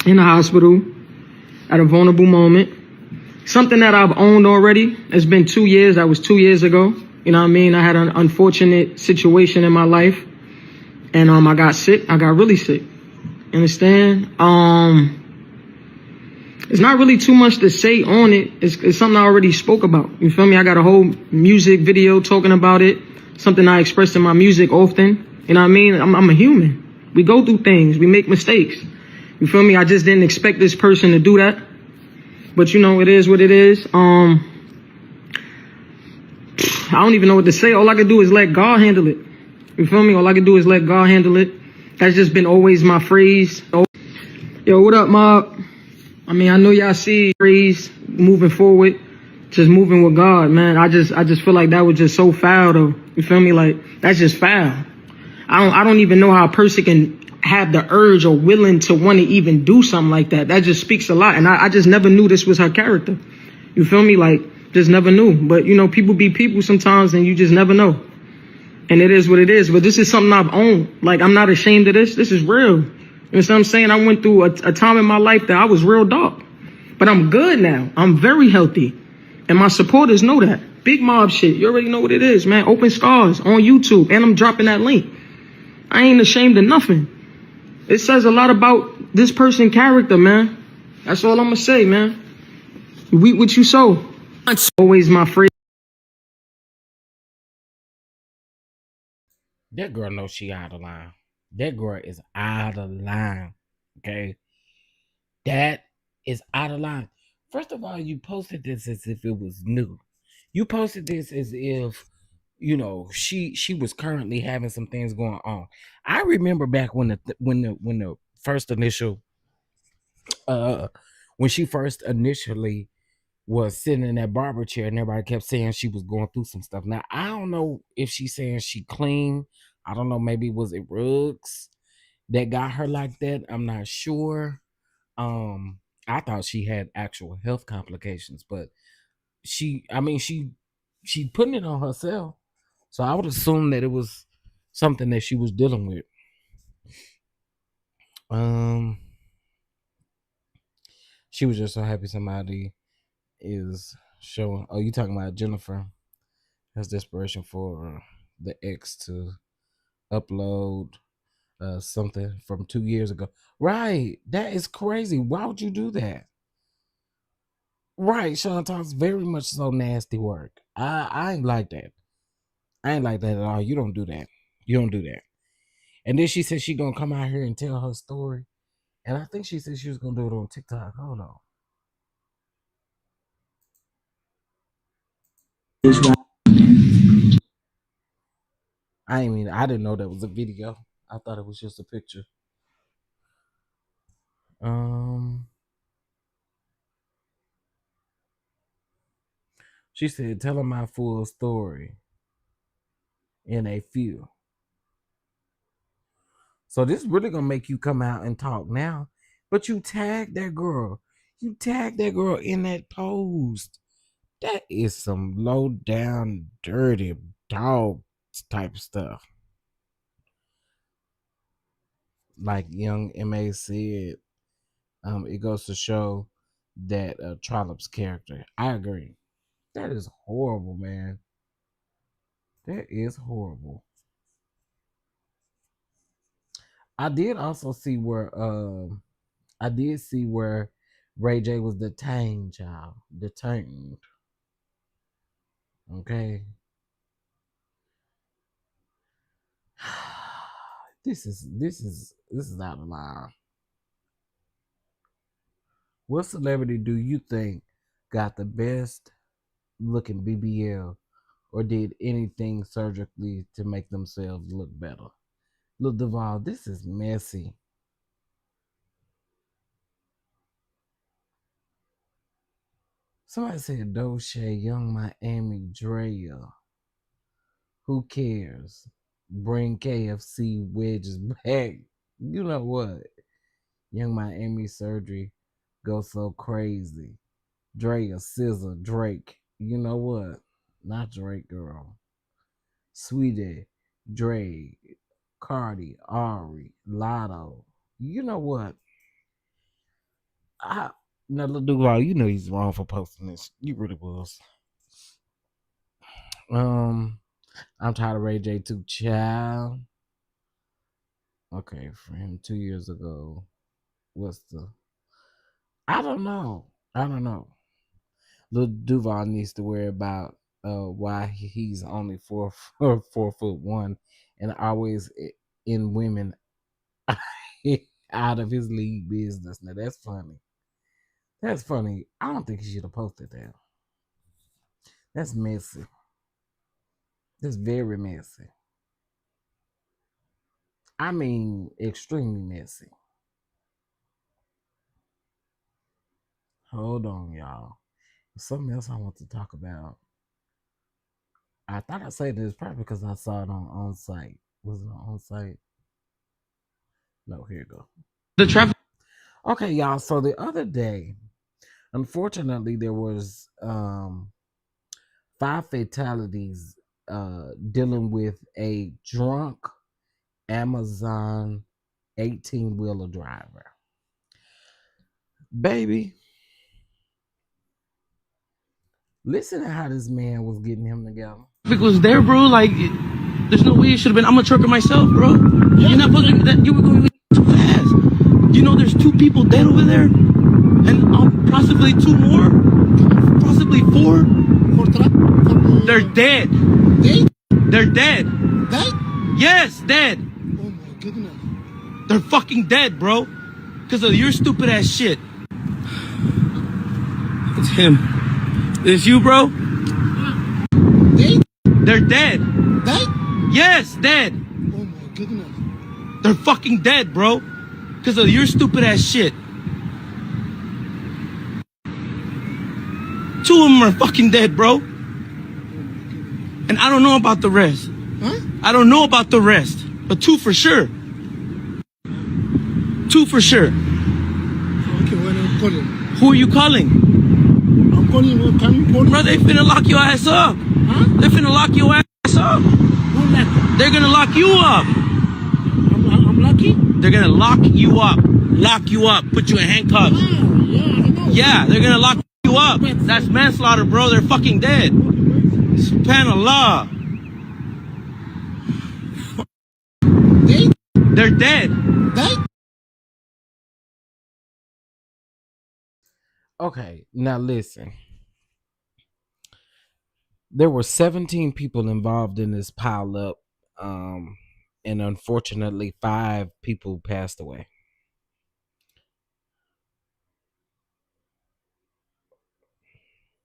in the hospital at a vulnerable moment. Something that I've owned already. It's been 2 years. That was 2 years ago. You know what I mean? I had an unfortunate situation in my life, and I got sick. I got really sick. Understand? It's not really too much to say on it. It's something I already spoke about. You feel me? I got a whole music video talking about it. Something I express in my music often. You know what I mean? I'm a human. We go through things. We make mistakes. You feel me? I just didn't expect this person to do that. But it is what it is. I don't even know what to say. All I can do is let God handle it. You feel me? All I can do is let God handle it. That's just been always my phrase. Yo, what up, mob? I mean, I know y'all see phrase moving forward, just moving with God, man. I just feel like that was just so foul, though. You feel me? Like, that's just foul. I don't even know how a person can have the urge or willing to want to even do something like that. That just speaks a lot. And I just never knew this was her character. You feel me? Like, just never knew. But, people be people sometimes and you just never know. And it is what it is. But this is something I've owned. Like, I'm not ashamed of this. This is real. You know what I'm saying? I went through a time in my life that I was real dark. But I'm good now. I'm very healthy. And my supporters know that. Big mob shit. You already know what it is, man. Open Scars on YouTube. And I'm dropping that link. I ain't ashamed of nothing. It says a lot about this person's character, man. That's all I'm going to say, man. You reap what you sow. It's always my phrase. That girl knows she out of line. That girl is out of line. Okay. That is out of line. First of all, you posted this as if it was new. You posted this as if, she was currently having some things going on. I remember back when the first initial when she first initially was sitting in that barber chair and everybody kept saying she was going through some stuff. Now, I don't know if she's saying she clean. I don't know, maybe was it rugs that got her like that? I'm not sure. I thought she had actual health complications, but she putting it on herself. So I would assume that it was something that she was dealing with. She was just so happy somebody is showing. Oh, you talking about Jennifer? Has desperation for the ex to upload something from 2 years ago. Right. That is crazy. Why would you do that? Right. Sean talks very much so nasty work. I ain't like that. I ain't like that at all. You don't do that. You don't do that. And then she said she gonna come out here and tell her story. And I think she said she was gonna do it on TikTok. Hold on. I didn't know that was a video. I thought it was just a picture. She said, tell her my full story in a few. So this really gonna make you come out and talk now. But you tagged that girl. You tagged that girl in that post. That is some low down, dirty dog type of stuff. Like young MA said, it goes to show that Trollop's character. I agree. That is horrible, man. That is horrible. I did also see where Ray J was detained, child. Detained. Okay. This is out of line. What celebrity do you think got the best looking BBL or did anything surgically to make themselves look better? Look, Duval, this is messy. Somebody said Doche, Young Miami, Drea. Who cares? Bring KFC wedges back. You know what? Young Miami surgery goes so crazy. Drea, Scissor, Drake. You know what? Not Drake, girl. Sweetie, Dre, Cardi, Ari, Lotto. You know what? Now, look, Duval, you know he's wrong for posting this. You really was. I'm tired of Ray J too, child. Okay, for him 2 years ago, what's the? I don't know. Little Duval needs to worry about why he's only 4'1" and always in women out of his league business. Now that's funny. That's funny. I don't think he should have posted that. That's messy. That's very messy. I mean, extremely messy. Hold on, y'all. Something else I want to talk about. I thought I said this probably because I saw it on site. Was it on site? No, here you go. The traffic. Okay, y'all. So the other day, unfortunately, there was 5 fatalities dealing with a drunk Amazon 18-wheeler driver. Baby, listen to how this man was getting him together. Traffic was there, bro. Like, there's no way it should have been. I'm a trucker myself, bro. You're not supposed to, that you were going too fast. You know, there's 2 people dead over there, and possibly 2 more, possibly 4. They're dead. They're dead. Dead? Yes, dead. Oh my goodness. They're fucking dead, bro. Because of your stupid ass shit. It's him. It's you, bro. Dead? They're dead. Dead? Yes, dead. Oh my goodness. They're fucking dead, bro. Because of your stupid ass shit. 2 of them are fucking dead, bro. And I don't know about the rest. Huh? I don't know about the rest. But 2 for sure. 2 for sure. Okay, when I'm calling. Who are you calling? I'm calling. Can you call? Bro, they finna lock your ass up. Huh? They finna lock your ass up. Who left? They're gonna lock you up. I'm lucky? They're gonna lock you up. Lock you up. Put you in handcuffs. Yeah, I know. Yeah, they're gonna lock you up. That's manslaughter, bro. They're fucking dead. Subhanallah. Dead? They're dead. Dead? Okay, now listen. There were 17 people involved in this pile up, and unfortunately 5 people passed away.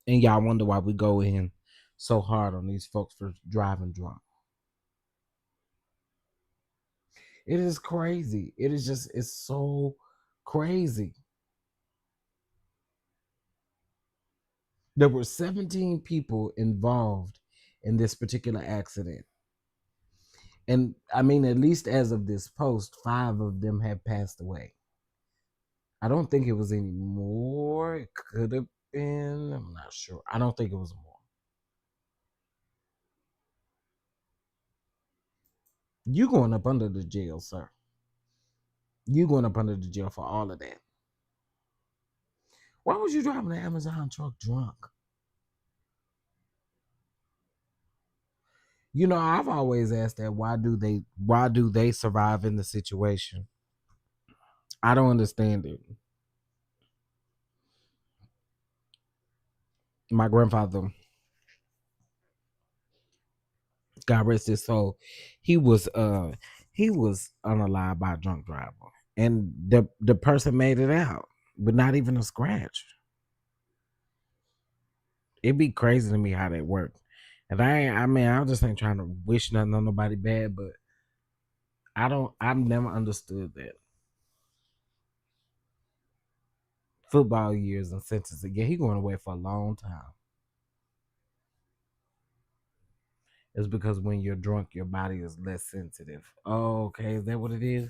And y'all wonder why we go in so hard on these folks for driving drunk. It is crazy. It's so crazy. There were 17 people involved in this particular accident. And I mean, at least as of this post, 5 of them have passed away. I don't think it was any more. It could have been. I'm not sure. I don't think it was more. You going up under the jail, sir. You going up under the jail for all of that. Why was you driving the Amazon truck drunk? You know, I've always asked that. Why do they survive in the situation? I don't understand it. My grandfather, God rest his soul, he was unalive by a drunk driver. And the person made it out, but not even a scratch. It'd be crazy to me how that worked. And I just ain't trying to wish nothing on nobody bad, but I've never understood that. Football years and sentencing. Yeah, he going away for a long time. It's because when you're drunk, your body is less sensitive. Oh, okay. Is that what it is?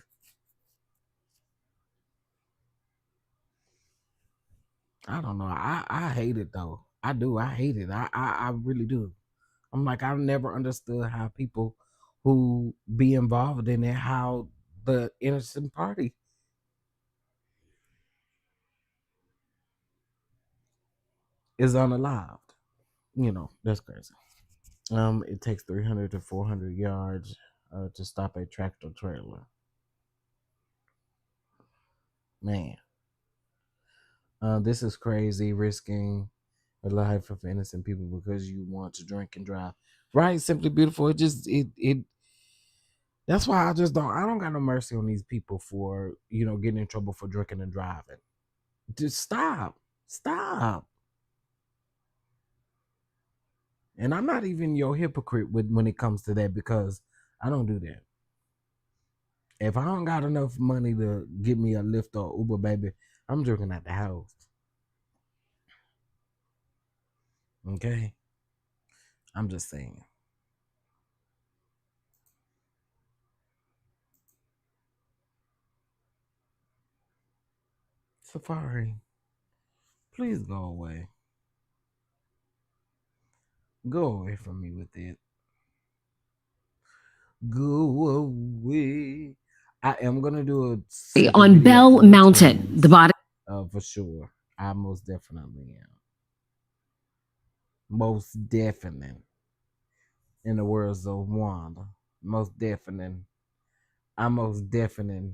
I don't know. I hate it though. I do. I hate it. I really do. I'm like, I've never understood how people who be involved in it, how the innocent party is unalived. You know, that's crazy. It takes 300 to 400 yards to stop a tractor trailer. Man, this is crazy. Risking a life of innocent people because you want to drink and drive. Right? Simply beautiful. It. That's why I don't got no mercy on these people for getting in trouble for drinking and driving. Just stop. And I'm not even your hypocrite when it comes to that, because I don't do that. If I don't got enough money to get me a Lyft or Uber, baby, I'm drinking at the house. Okay? I'm just saying. Safari, please go away. Go away from me with it. Go away. I am gonna do a on Bell Mountain. The body for sure. I most definitely am. Most definite. In the words of Wanda, most definite. I'm most definite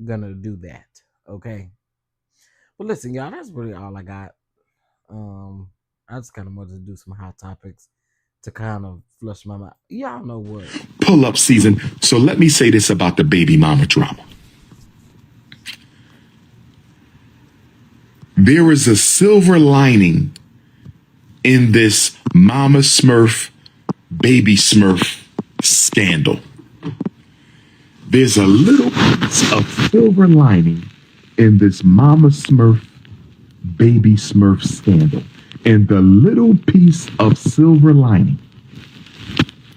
gonna do that. Okay. But listen, y'all, that's really all I got. I just kind of wanted to do some hot topics to kind of flush my mind. Y'all know what? Pull-up season. So let me say this about the baby mama drama. There is a silver lining in this Mama Smurf, Baby Smurf scandal. There's a little piece of silver lining in this Mama Smurf, Baby Smurf scandal. And the little piece of silver lining,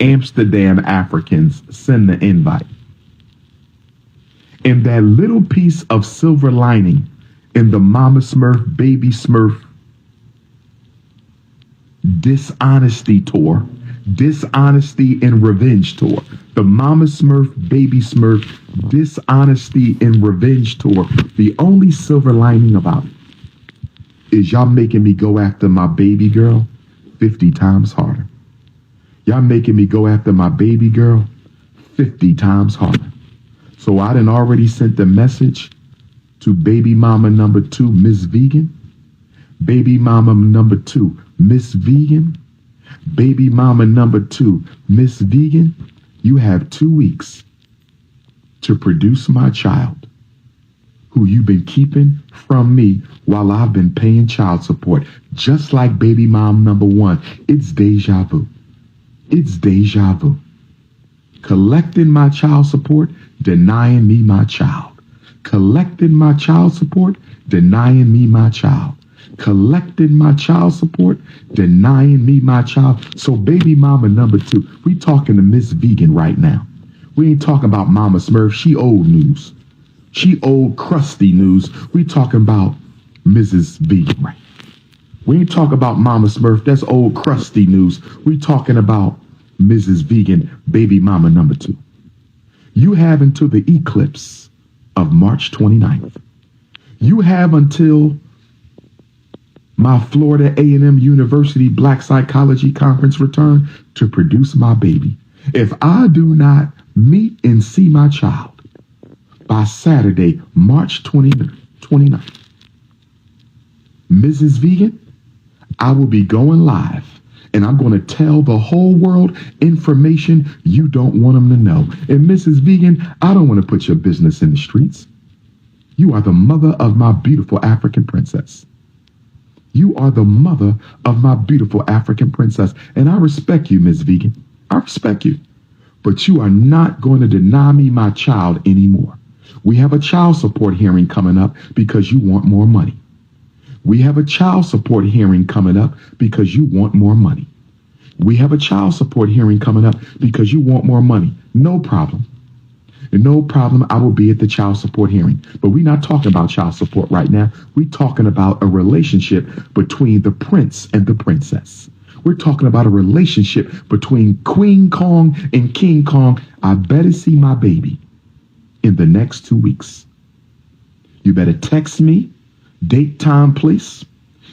Amsterdam Africans send the invite. And that little piece of silver lining in the Mama Smurf, Baby Smurf dishonesty tour, dishonesty and revenge tour, the Mama Smurf, Baby Smurf dishonesty and revenge tour, the only silver lining about it is y'all making me go after my baby girl 50 times harder. Y'all making me go after my baby girl 50 times harder. So I done already sent the message to baby mama number 2, Miss Vegan. Baby mama number 2, Miss Vegan. Baby mama number 2, Miss Vegan. You have 2 weeks to produce my child, who you've been keeping from me while I've been paying child support. Just like baby mom number 1. It's deja vu. It's deja vu. Collecting my child support, denying me my child. Collecting my child support, denying me my child. Collecting my child support, denying me my child. So baby mama number 2, we talking to Miss Vegan right now. We ain't talking about Mama Smurf. She old news. She old crusty news. We talking about Mrs. Vegan right now. We ain't talking about Mama Smurf. That's old crusty news. We talking about Mrs. Vegan, baby mama number 2. You have until the eclipse of March 29th. You have until my Florida A&M University Black Psychology Conference return to produce my baby. If I do not meet and see my child by Saturday, March 29th, Mrs. Vegan, I will be going live and I'm going to tell the whole world information you don't want them to know. And Mrs. Vegan, I don't want to put your business in the streets. You are the mother of my beautiful African princess. You are the mother of my beautiful African princess. And I respect you, Miss Vegan. I respect you. But you are not going to deny me my child anymore. We have a child support hearing coming up because you want more money. We have a child support hearing coming up because you want more money. We have a child support hearing coming up because you want more money. No problem. No problem. I will be at the child support hearing. But we're not talking about child support right now. We're talking about a relationship between the prince and the princess. We're talking about a relationship between Queen Kong and King Kong. I better see my baby in the next 2 weeks. You better text me, date, time, place.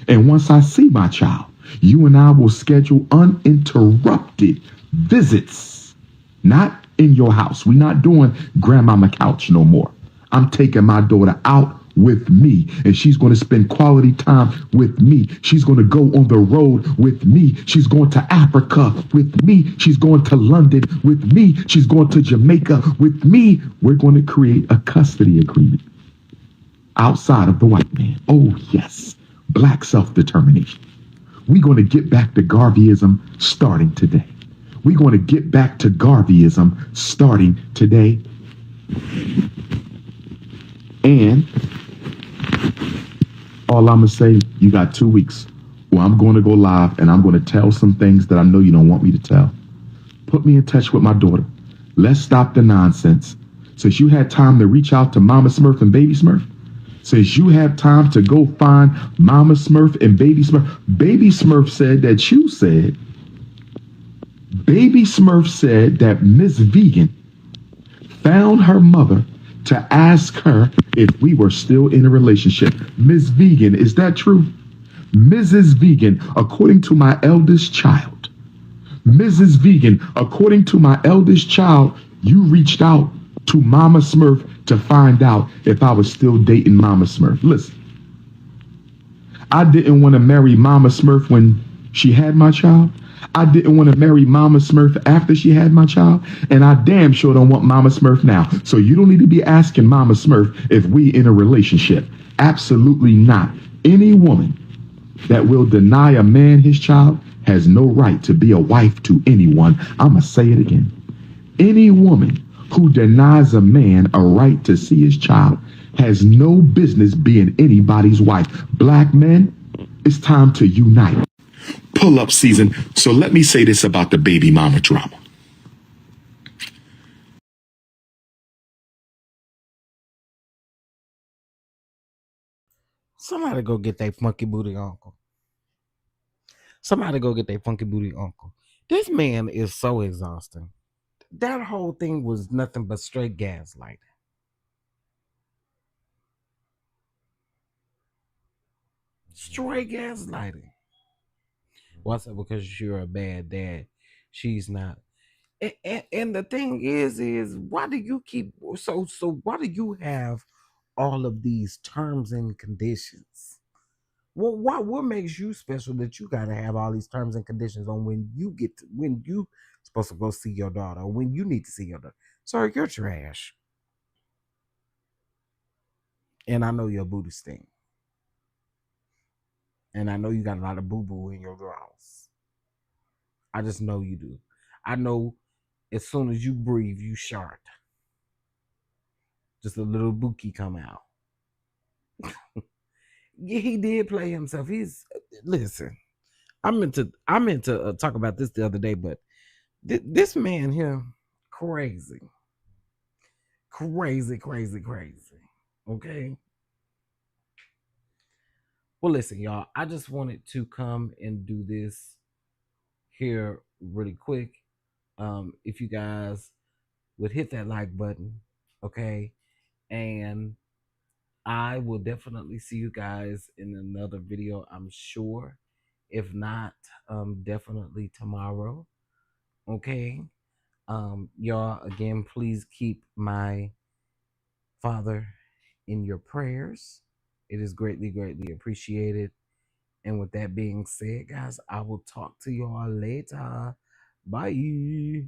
And once I see my child, you and I will schedule uninterrupted visits. Not in your house. We're not doing grandmama couch no more. I'm taking my daughter out with me, and she's going to spend quality time with me. She's going to go on the road with me. She's going to Africa with me. She's going to London with me. She's going to Jamaica with me. We're going to create a custody agreement outside of the white man. Oh, yes. Black self-determination. We're going to get back to Garveyism starting today. We're going to get back to Garveyism starting today. And all I'm going to say, you got 2 weeks where I'm going to go live and I'm going to tell some things that I know you don't want me to tell. Put me in touch with my daughter. Let's stop the nonsense. Since you had time to reach out to Mama Smurf and Baby Smurf, since you have time to go find Mama Smurf and Baby Smurf, Baby Smurf said that you said, Baby Smurf said that Miss Vegan found her mother to ask her if we were still in a relationship. Miss Vegan, is that true? Mrs. Vegan, according to my eldest child, Mrs. Vegan, according to my eldest child, you reached out to Mama Smurf to find out if I was still dating Mama Smurf. Listen, I didn't want to marry Mama Smurf when she had my child. I didn't want to marry Mama Smurf after she had my child. And I damn sure don't want Mama Smurf now. So you don't need to be asking Mama Smurf if we in a relationship. Absolutely not. Any woman that will deny a man his child has no right to be a wife to anyone. I'm going to say it again. Any woman who denies a man a right to see his child has no business being anybody's wife. Black men, it's time to unite. Pull-up season. So let me say this about the baby mama drama. Somebody go get that funky booty uncle. Somebody go get that funky booty uncle. This man is so exhausting. That whole thing was nothing but straight gaslighting. Straight gaslighting. Well, I said because you're a bad dad, she's not. And the thing is why do you keep so why do you have all of these terms and conditions? Well, what makes you special that you gotta have all these terms and conditions on when you supposed to go see your daughter or when you need to see your daughter? Sorry, you're trash. And I know your booty stink. And I know you got a lot of boo-boo in your drawers. I just know you do. I know as soon as you breathe, you shart. Just a little bookie come out. Yeah, he did play himself. Listen. I meant to talk about this the other day, but this man here, crazy. Okay. Well, listen, y'all. I just wanted to come and do this here really quick. If you guys would hit that like button, okay? And I will definitely see you guys in another video, I'm sure. If not, definitely tomorrow, okay? Y'all, again, please keep my father in your prayers. It is greatly, greatly appreciated. And with that being said, guys, I will talk to y'all later. Bye.